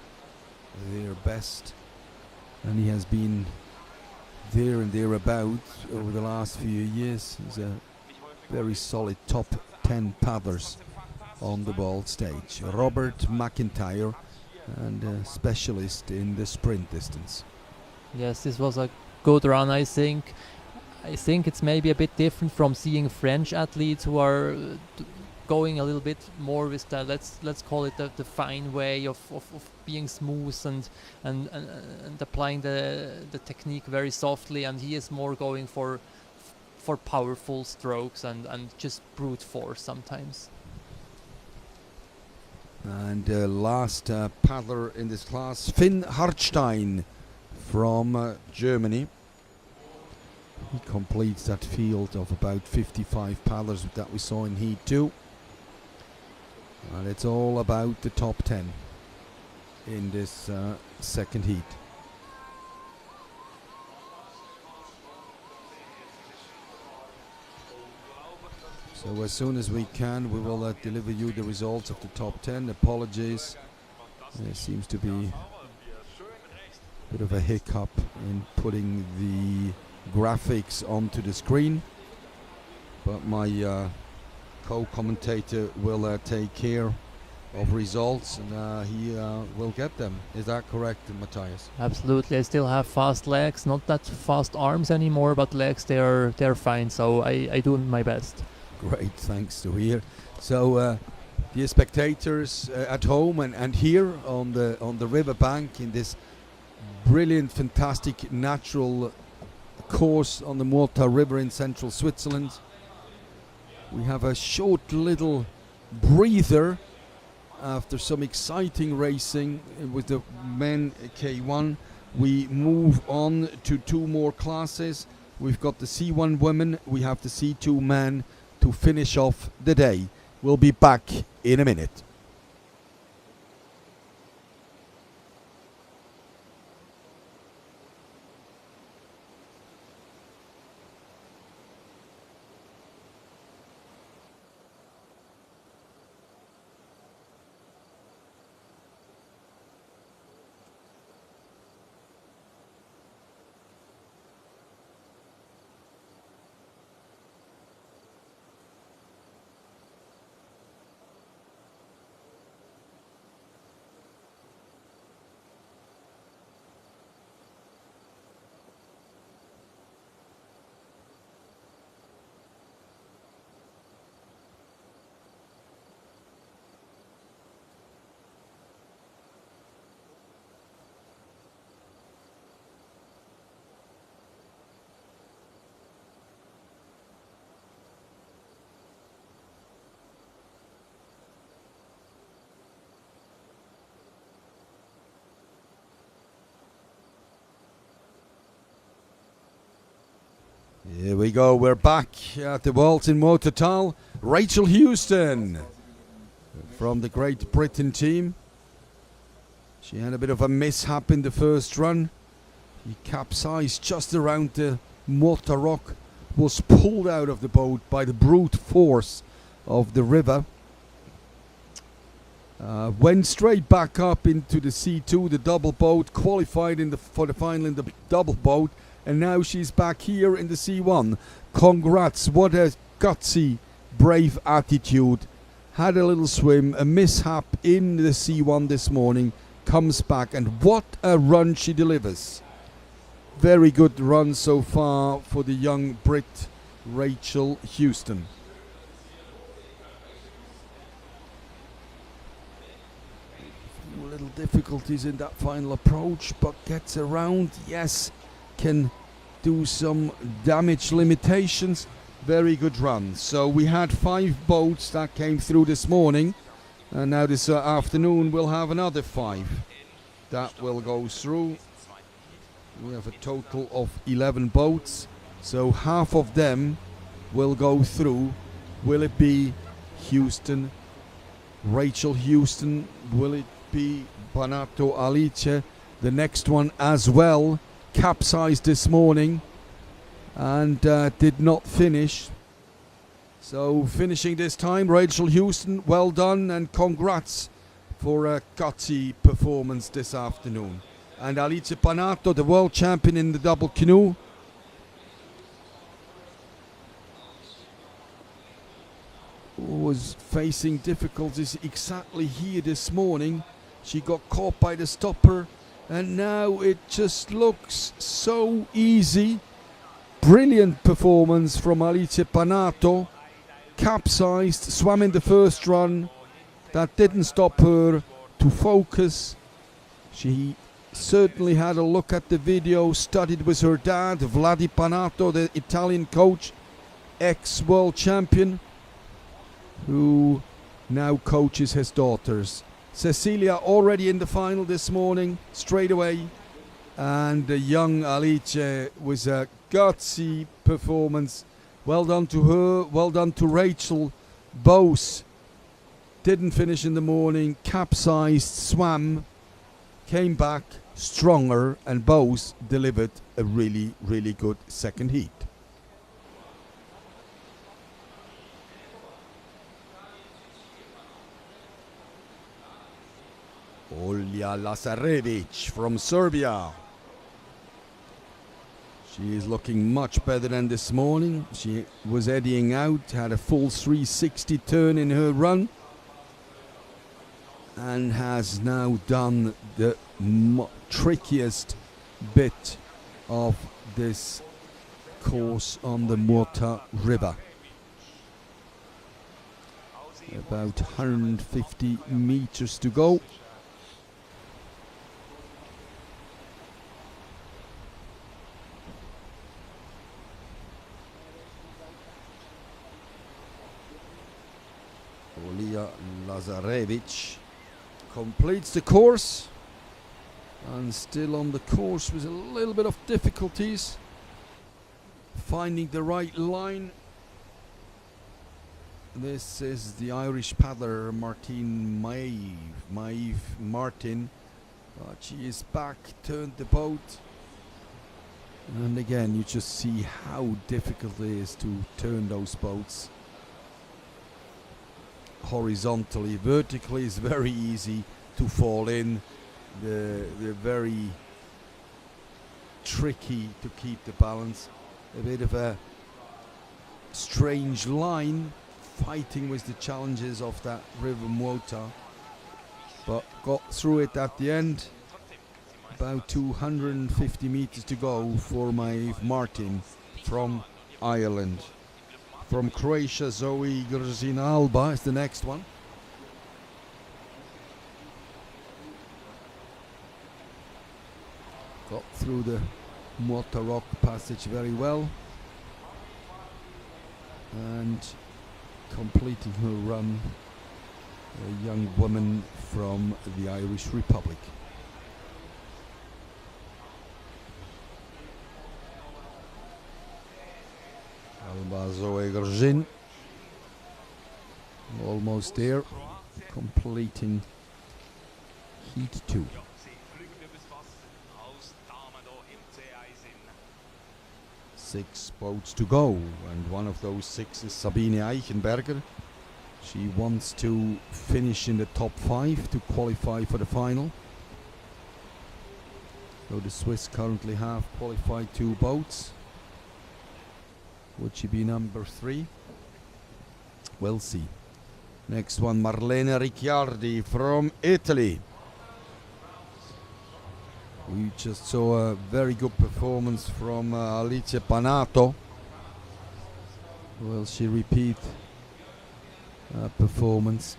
their best, and he has been there and thereabouts over the last few years. He's a very solid top 10 paddlers on the world stage. Robert McIntyre, and a specialist in the sprint distance. Yes, this was a good run, I think. I think it's maybe a bit different from seeing French athletes who are going a little bit more with the, let's call it the fine way of being smooth and applying the technique very softly, and he is more going for powerful strokes and just brute force sometimes. And last paddler in this class, Finn Hartstein from Germany. He completes that field of about 55 paddlers that we saw in Heat 2. And it's all about the top 10 in this second heat. So as soon as we can, we will deliver you the results of the top 10. Apologies. There seems to be a bit of a hiccup in putting the graphics onto the screen. But my co-commentator will take care of results, and he will get them. Is that correct, Matthias? Absolutely. I still have fast legs, not that fast arms anymore, but legs they're fine. So I do my best. Great, thanks to hear. So dear spectators at home and here on the riverbank in this brilliant, fantastic natural course on the Muota River in central Switzerland, we have a short little breather after some exciting racing with the men K1. We move on to two more classes. We've got the C1 women, we have the C2 men to finish off the day. We'll be back in a minute. Here we go, we're back at the Worlds in Muotathal. Rachel Houston from the Great Britain team. She had a bit of a mishap in the first run. She capsized just around the Muota rock, was pulled out of the boat by the brute force of the river. Went straight back up into the C2, the double boat, qualified for the final in the double boat. And now she's back here in the C1. Congrats, what a gutsy, brave attitude. Had a little swim, a mishap in the C1 this morning, comes back, and what a run she delivers. Very good run so far for the young Brit, Rachel Houston. Little difficulties in that final approach, but gets around, yes. Can do some damage limitations. Very good run. So we had 5 boats that came through this morning, and now this afternoon we'll have another 5 that will go through. We have a total of 11 boats, so half of them will go through. Will it be Houston, Rachel Houston? Will it be Banato Alice? The next one as well capsized this morning and did not finish. So finishing this time, Rachel Houston, well done and congrats for a gutsy performance this afternoon. And Alice Panato, the world champion in the double canoe, was facing difficulties exactly here this morning. She got caught by the stopper, and now it just looks so easy. Brilliant performance from Alice Panato. Capsized, swam in the first run. That didn't stop her to focus. She certainly had a look at the video, studied with her dad, Vladi Panato, the Italian coach, ex-world champion, who now coaches his daughters. Cecilia already in the final this morning, straight away. And the young Alice was a gutsy performance. Well done to her, well done to Rachel. Both didn't finish in the morning, capsized, swam, came back stronger, and both delivered a really, really good second heat. Olja Lazarevic from Serbia. She is looking much better than this morning. She was eddying out, had a full 360 turn in her run. and has now done the trickiest bit of this course on the Muota River. About 150 meters to go. Lazarevich completes the course, and still on the course with a little bit of difficulties finding the right line. This is the Irish paddler Maeve Martin, but she is back, turned the boat, and again you just see how difficult it is to turn those boats horizontally. Vertically is very easy to fall in. They're very tricky to keep the balance. A bit of a strange line, fighting with the challenges of that river Muota, but got through it at the end. About 250 meters to go for Maeve Martin from Ireland. From Croatia, Zoe Grzina-Alba is the next one. Got through the Muota Rock passage very well, and completing her run, a young woman from the Irish Republic. Alba Zoe Grzin, almost there, completing heat 2. Six boats to go, and one of those 6 is Sabine Eichenberger. She wants to finish in the top 5 to qualify for the final. So the Swiss currently have qualified 2 boats. Would she be number 3? We'll see. Next one, Marlene Ricciardi from Italy. We just saw a very good performance from Alice Panato. Will she repeat a performance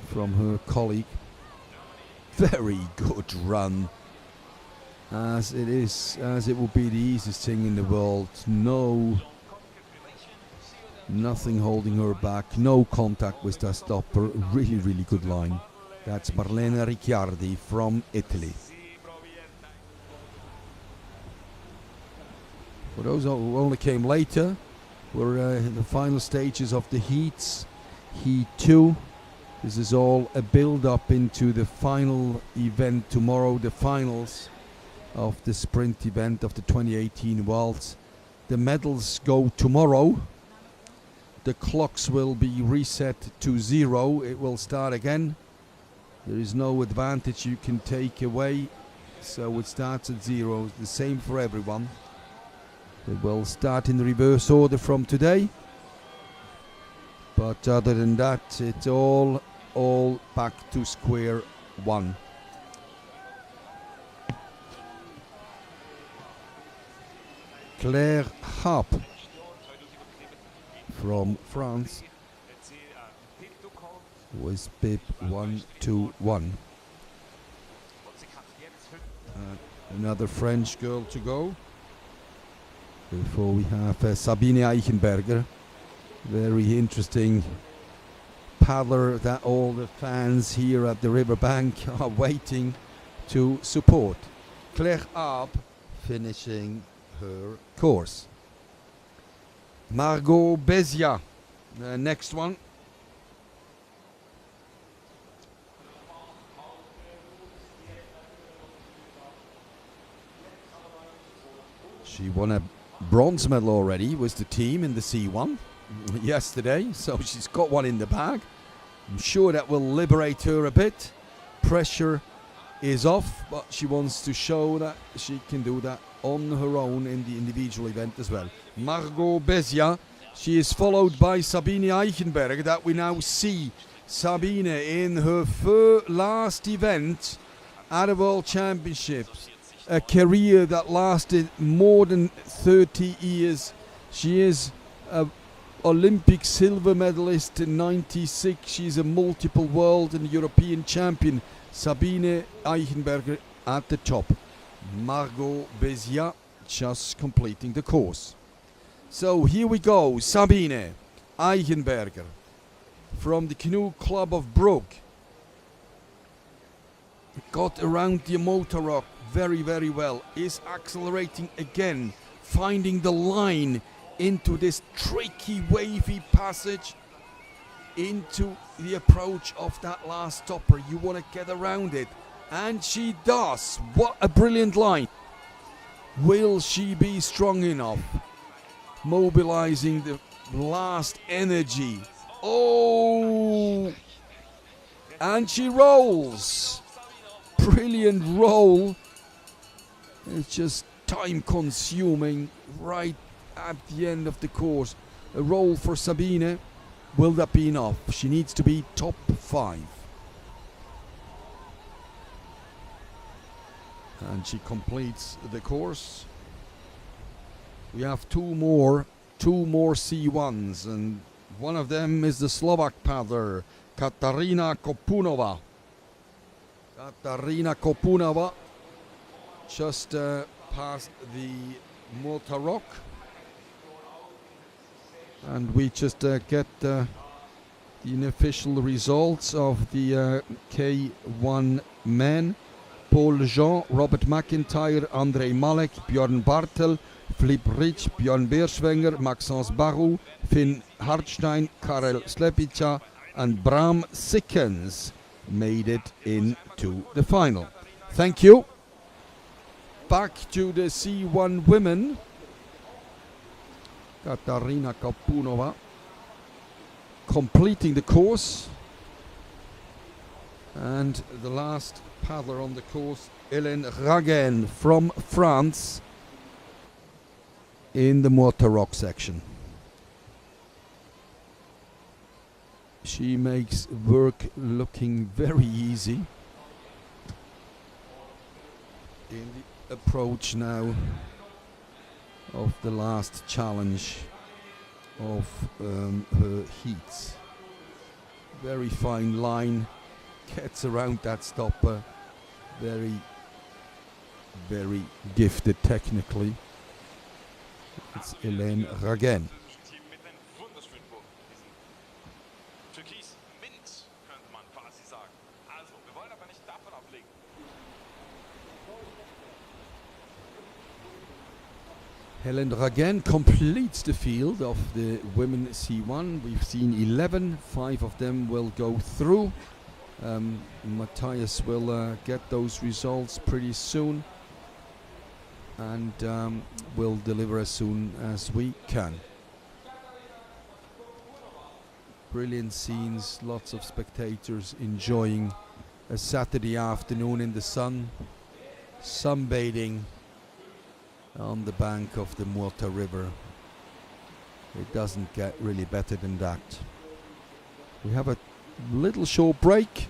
from her colleague? Very good run, as it will be the easiest thing in the world. Nothing holding her back, no contact with that stopper. Really, really good line. That's Marlene Ricciardi from Italy. For those who only came later, we're in the final stages of the heats. Heat 2. This is all a build-up into the final event tomorrow, the finals of the sprint event of the 2018 Worlds. The medals go tomorrow. The clocks will be reset to 0. It will start again. There is no advantage you can take away, so it starts at 0. It's the same for everyone. It will start in reverse order from today, but other than that, it's all back to square one. Claire Harp from France with bib 121. Another French girl to go. Before we have Sabine Eichenberger, very interesting paddler that all the fans here at the riverbank are waiting to support. Claire Harp finishing her course. Margot Bezia, the next one. She won a bronze medal already with the team in the C1 yesterday, so she's got one in the bag. I'm sure that will liberate her a bit. Pressure is off, but she wants to show that she can do that on her own in the individual event as well. Margot Bezia, she is followed by Sabine Eichenberger, that we now see Sabine in her last event at the World Championships. A career that lasted more than 30 years. She is an Olympic silver medalist in '96. She's a multiple world and European champion. Sabine Eichenberger at the top. Margot Béziat just completing the course. So here we go. Sabine Eichenberger from the Canoe Club of Brugg. Got around the Muota rock very, very well. Is accelerating again, finding the line into this tricky wavy passage into the approach of that last stopper. You want to get around it, and she does. What a brilliant line. Will she be strong enough? Mobilizing the last energy. Oh, and she rolls. Brilliant roll. It's just time consuming right at the end of the course. A roll for Sabine. Will that be enough? She needs to be top 5. And she completes the course. We have two more C1s, and one of them is the Slovak paddler, Katarina Kopunova. Katarina Kopunova just past the Muota rock. And we just get the unofficial results of the K1 men. Paul Jean, Robert McIntyre, André Malek, Björn Bartel, Philipp Rich, Björn Beerschwenger, Maxence Barou, Finn Hartstein, Karel Slepica and Bram Sikkens made it into the final. Thank you. Back to the C1 women. Katarina Kopunova completing the course. And the last paddler on the course, Hélène Ragen from France in the Muota rock section. She makes work looking very easy in the approach now of the last challenge of her heats. Very fine line, gets around that stopper, very, very gifted technically. It's Hélène Ragen. Hélène Ragen completes the field of the women C1. We've seen 11, 5 of them will go through. Matthias will get those results pretty soon and will deliver as soon as we can. Brilliant scenes, lots of spectators enjoying a Saturday afternoon in the sun, sunbathing on the bank of the Muota River. It doesn't get really better than that. We have a little short break.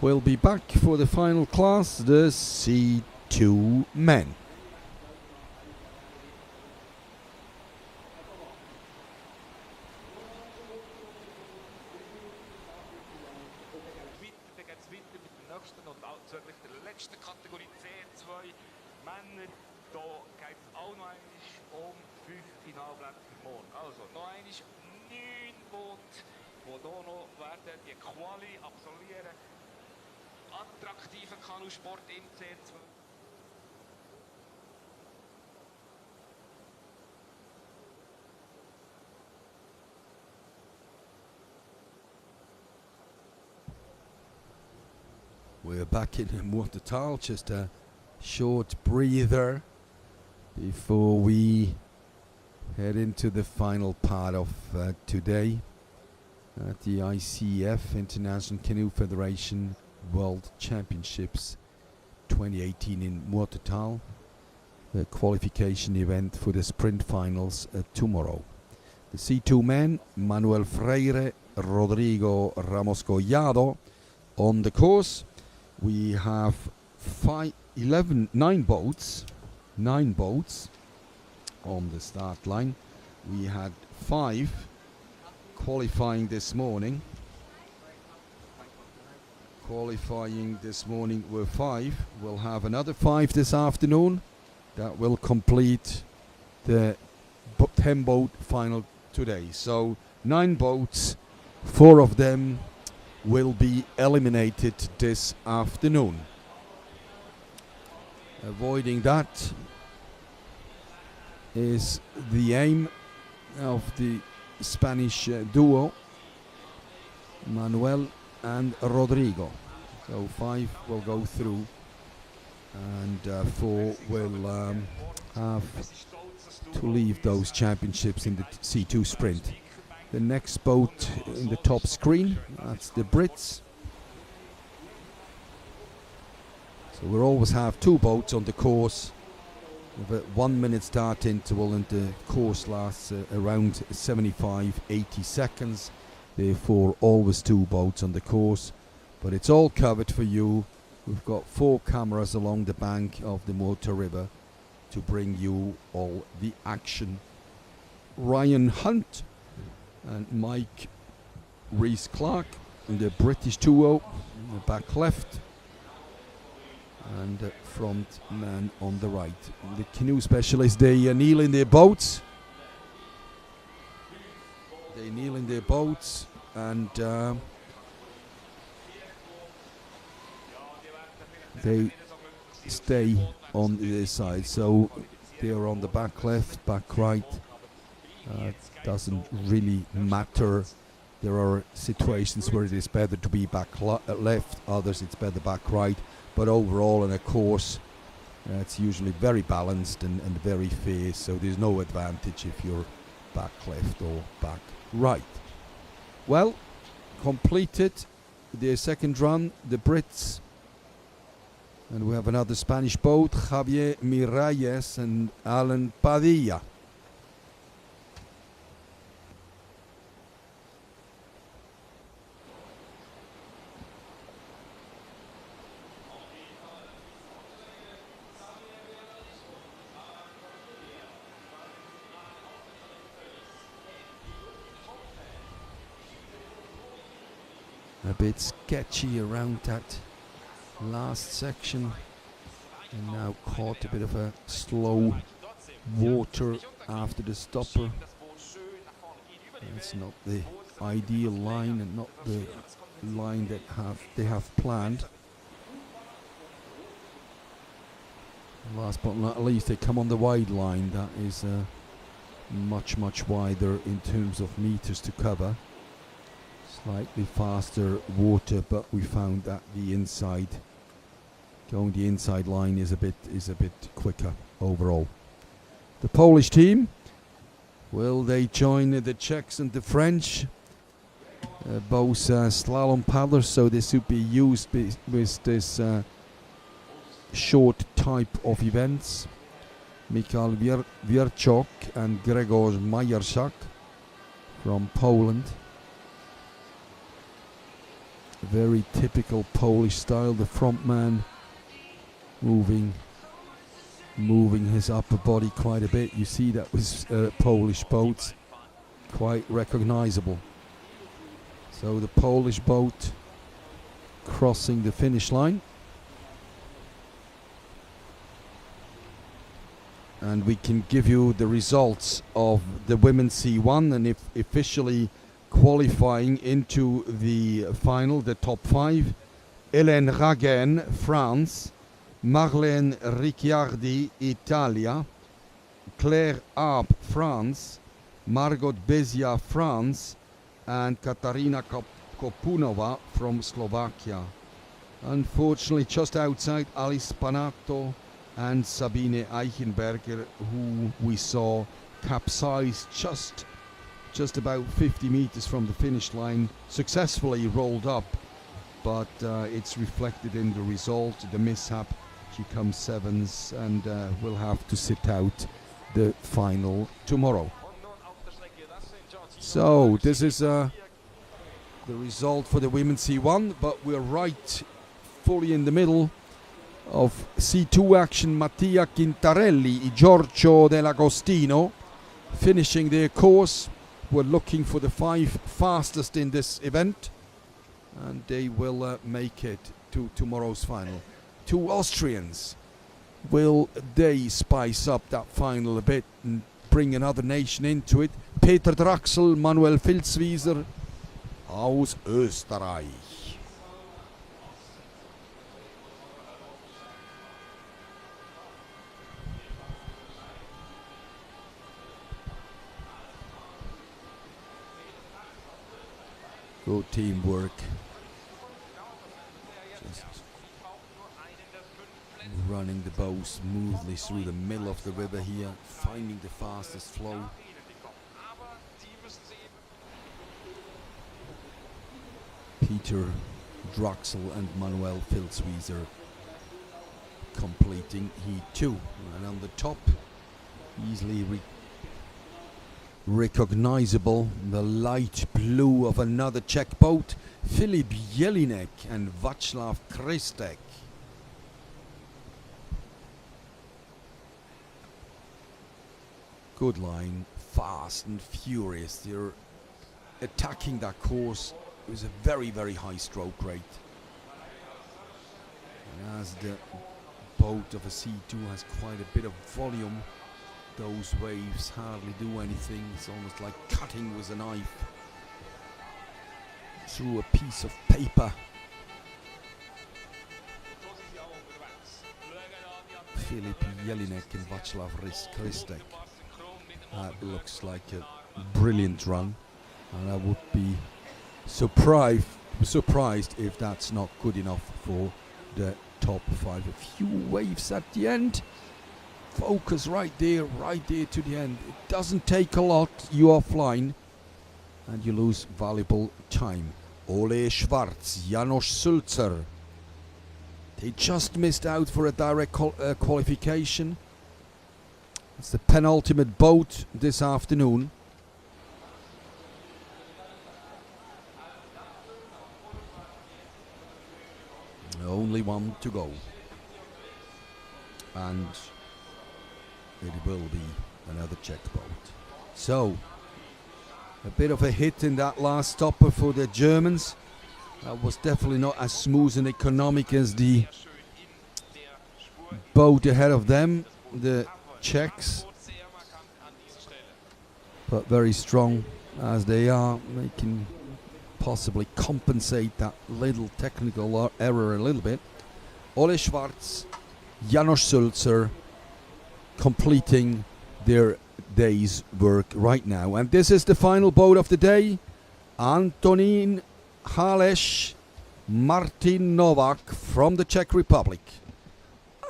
We'll be back for the final class, the C2 men. We're back in Muotathal, just a short breather before we head into the final part of today at the ICF International Canoe Federation World Championships 2018 in Muotathal, the qualification event for the sprint finals tomorrow. The C2 men, Manuel Freire, Rodrigo Ramos Collado on the course. We have 9 boats on the start line. We had 5 qualifying this morning. Qualifying this morning were 5. We'll have another 5 this afternoon. That will complete the 10 boat final today. So 9 boats, 4 of them will be eliminated this afternoon. Avoiding that is the aim of the Spanish duo, Manuel and Rodrigo. So 5 will go through and 4 will have to leave those championships in the C2 sprint. The next boat in the top screen, that's the Brits. So we'll always have 2 boats on the course with a 1 minute start interval, and the course lasts around 75-80 seconds. Therefore always 2 boats on the course, but it's all covered for you. We've got 4 cameras along the bank of the Muota River to bring you all the action. Ryan Hunt and Mike Rees-Clark in the British duo in the back left, and the front man on the right. The canoe specialists, they kneel in their boats. They kneel in their boats and they stay on their side. So they are on the back left, back right. Doesn't really matter. There are situations where it is better to be back left, others it's better back right. But overall in a course, it's usually very balanced and very fair. So there's no advantage if you're back left or back right. Well, completed their second run, the Brits. And we have another Spanish boat, Javier Miralles and Alan Padilla. A bit sketchy around that last section, and now caught a bit of a slow water after the stopper. It's not the ideal line and not the line that they have planned. Last but not least, they come on the wide line. That is much wider in terms of meters to cover. Slightly faster water, but we found that going the inside line is a bit quicker overall. The Polish team, will they join the Czechs and the French? Both slalom paddlers, so this should be used with this short type of events. Michal Wierczok and Gregor Majerczak from Poland. Very typical Polish style, the front man moving his upper body quite a bit. You see that with Polish boats, quite recognizable. So the Polish boat crossing the finish line. And we can give you the results of the women's C1, and if officially qualifying into the final, the top 5. Hélène Ragen, France. Marlène Ricciardi, Italia. Claire Arp, France. Margot Bezia, France. And Katarina Kopunova from Slovakia. Unfortunately, just outside, Alice Panato and Sabine Eichenberger, who we saw capsize just about 50 meters from the finish line, successfully rolled up, but it's reflected in the result, the mishap. She comes 7th and will have to sit out the final tomorrow. So this is the result for the women's C1, but we're right fully in the middle of C2 action. Mattia Quintarelli, Giorgio Dell'Agostino finishing their course. We're looking for the 5 fastest in this event, and they will make it to tomorrow's final. 2 Austrians. Will they spice up that final a bit and bring another nation into it? Peter Draxl, Manuel Filzwieser aus Österreich. Good teamwork. Just running the boat smoothly through the middle of the river here, finding the fastest flow. Peter Draxl and Manuel Filzwieser completing Heat 2. And on the top, easily recognizable, the light blue of another Czech boat, Filip Jelinek and Václav Krestek. Good line, fast and furious. They're attacking that course with a very, very high stroke rate. And as the boat of a C2 has quite a bit of volume, those waves hardly do anything. It's almost like cutting with a knife through a piece of paper. Filip Jelinek and Václav Krestek. That looks like a brilliant run, and I would be surprised if that's not good enough for the top 5. A few waves at the end. Focus right there to the end. It doesn't take a lot. You are flying, and you lose valuable time. Ole Schwarz, Janos Sulzer. They just missed out for a direct qualification. It's the penultimate boat this afternoon. Only one to go. And it will be another Czech boat. So, a bit of a hit in that last stopper for the Germans. That was definitely not as smooth and economic as the boat ahead of them, the Czechs. But very strong as they are, they can possibly compensate that little technical error a little bit. Ole Schwarz, Janos Sulzer completing their day's work right now. And this is the final boat of the day. Antonín Haleš, Martin Novak from the Czech Republic.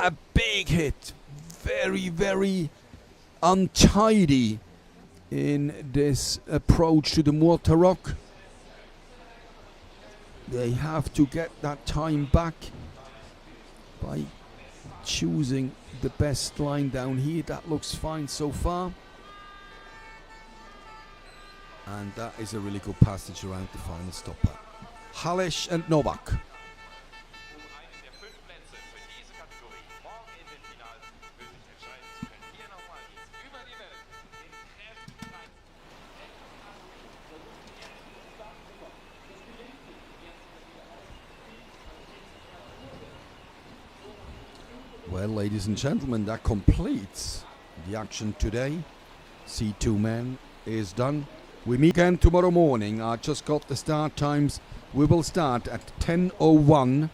A big hit. Very, very untidy in this approach to the Muota rock. They have to get that time back by choosing the best line down here. That looks fine so far. And that is a really good passage around the final stopper. Haleš and Novak. Well, ladies and gentlemen, that completes the action today. C2 men is done. We meet again tomorrow morning. I just got the start times. We will start at 10:01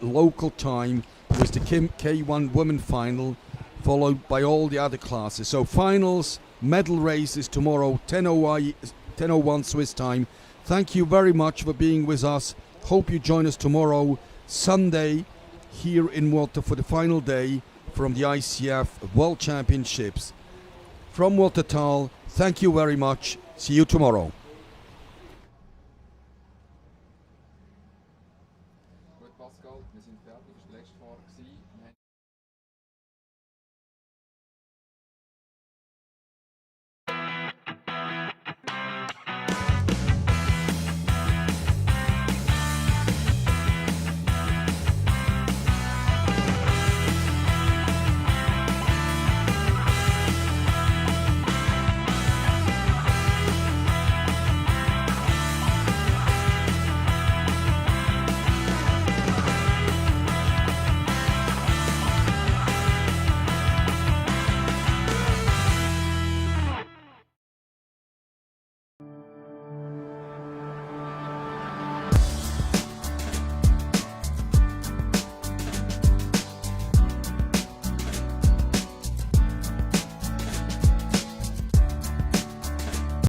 local time with the K1 women final, followed by all the other classes. So finals, medal race is tomorrow, 10:01 Swiss time. Thank you very much for being with us. Hope you join us tomorrow, Sunday, here in Muota for the final day from the ICF World Championships. From Muotathal, thank you very much. See you tomorrow.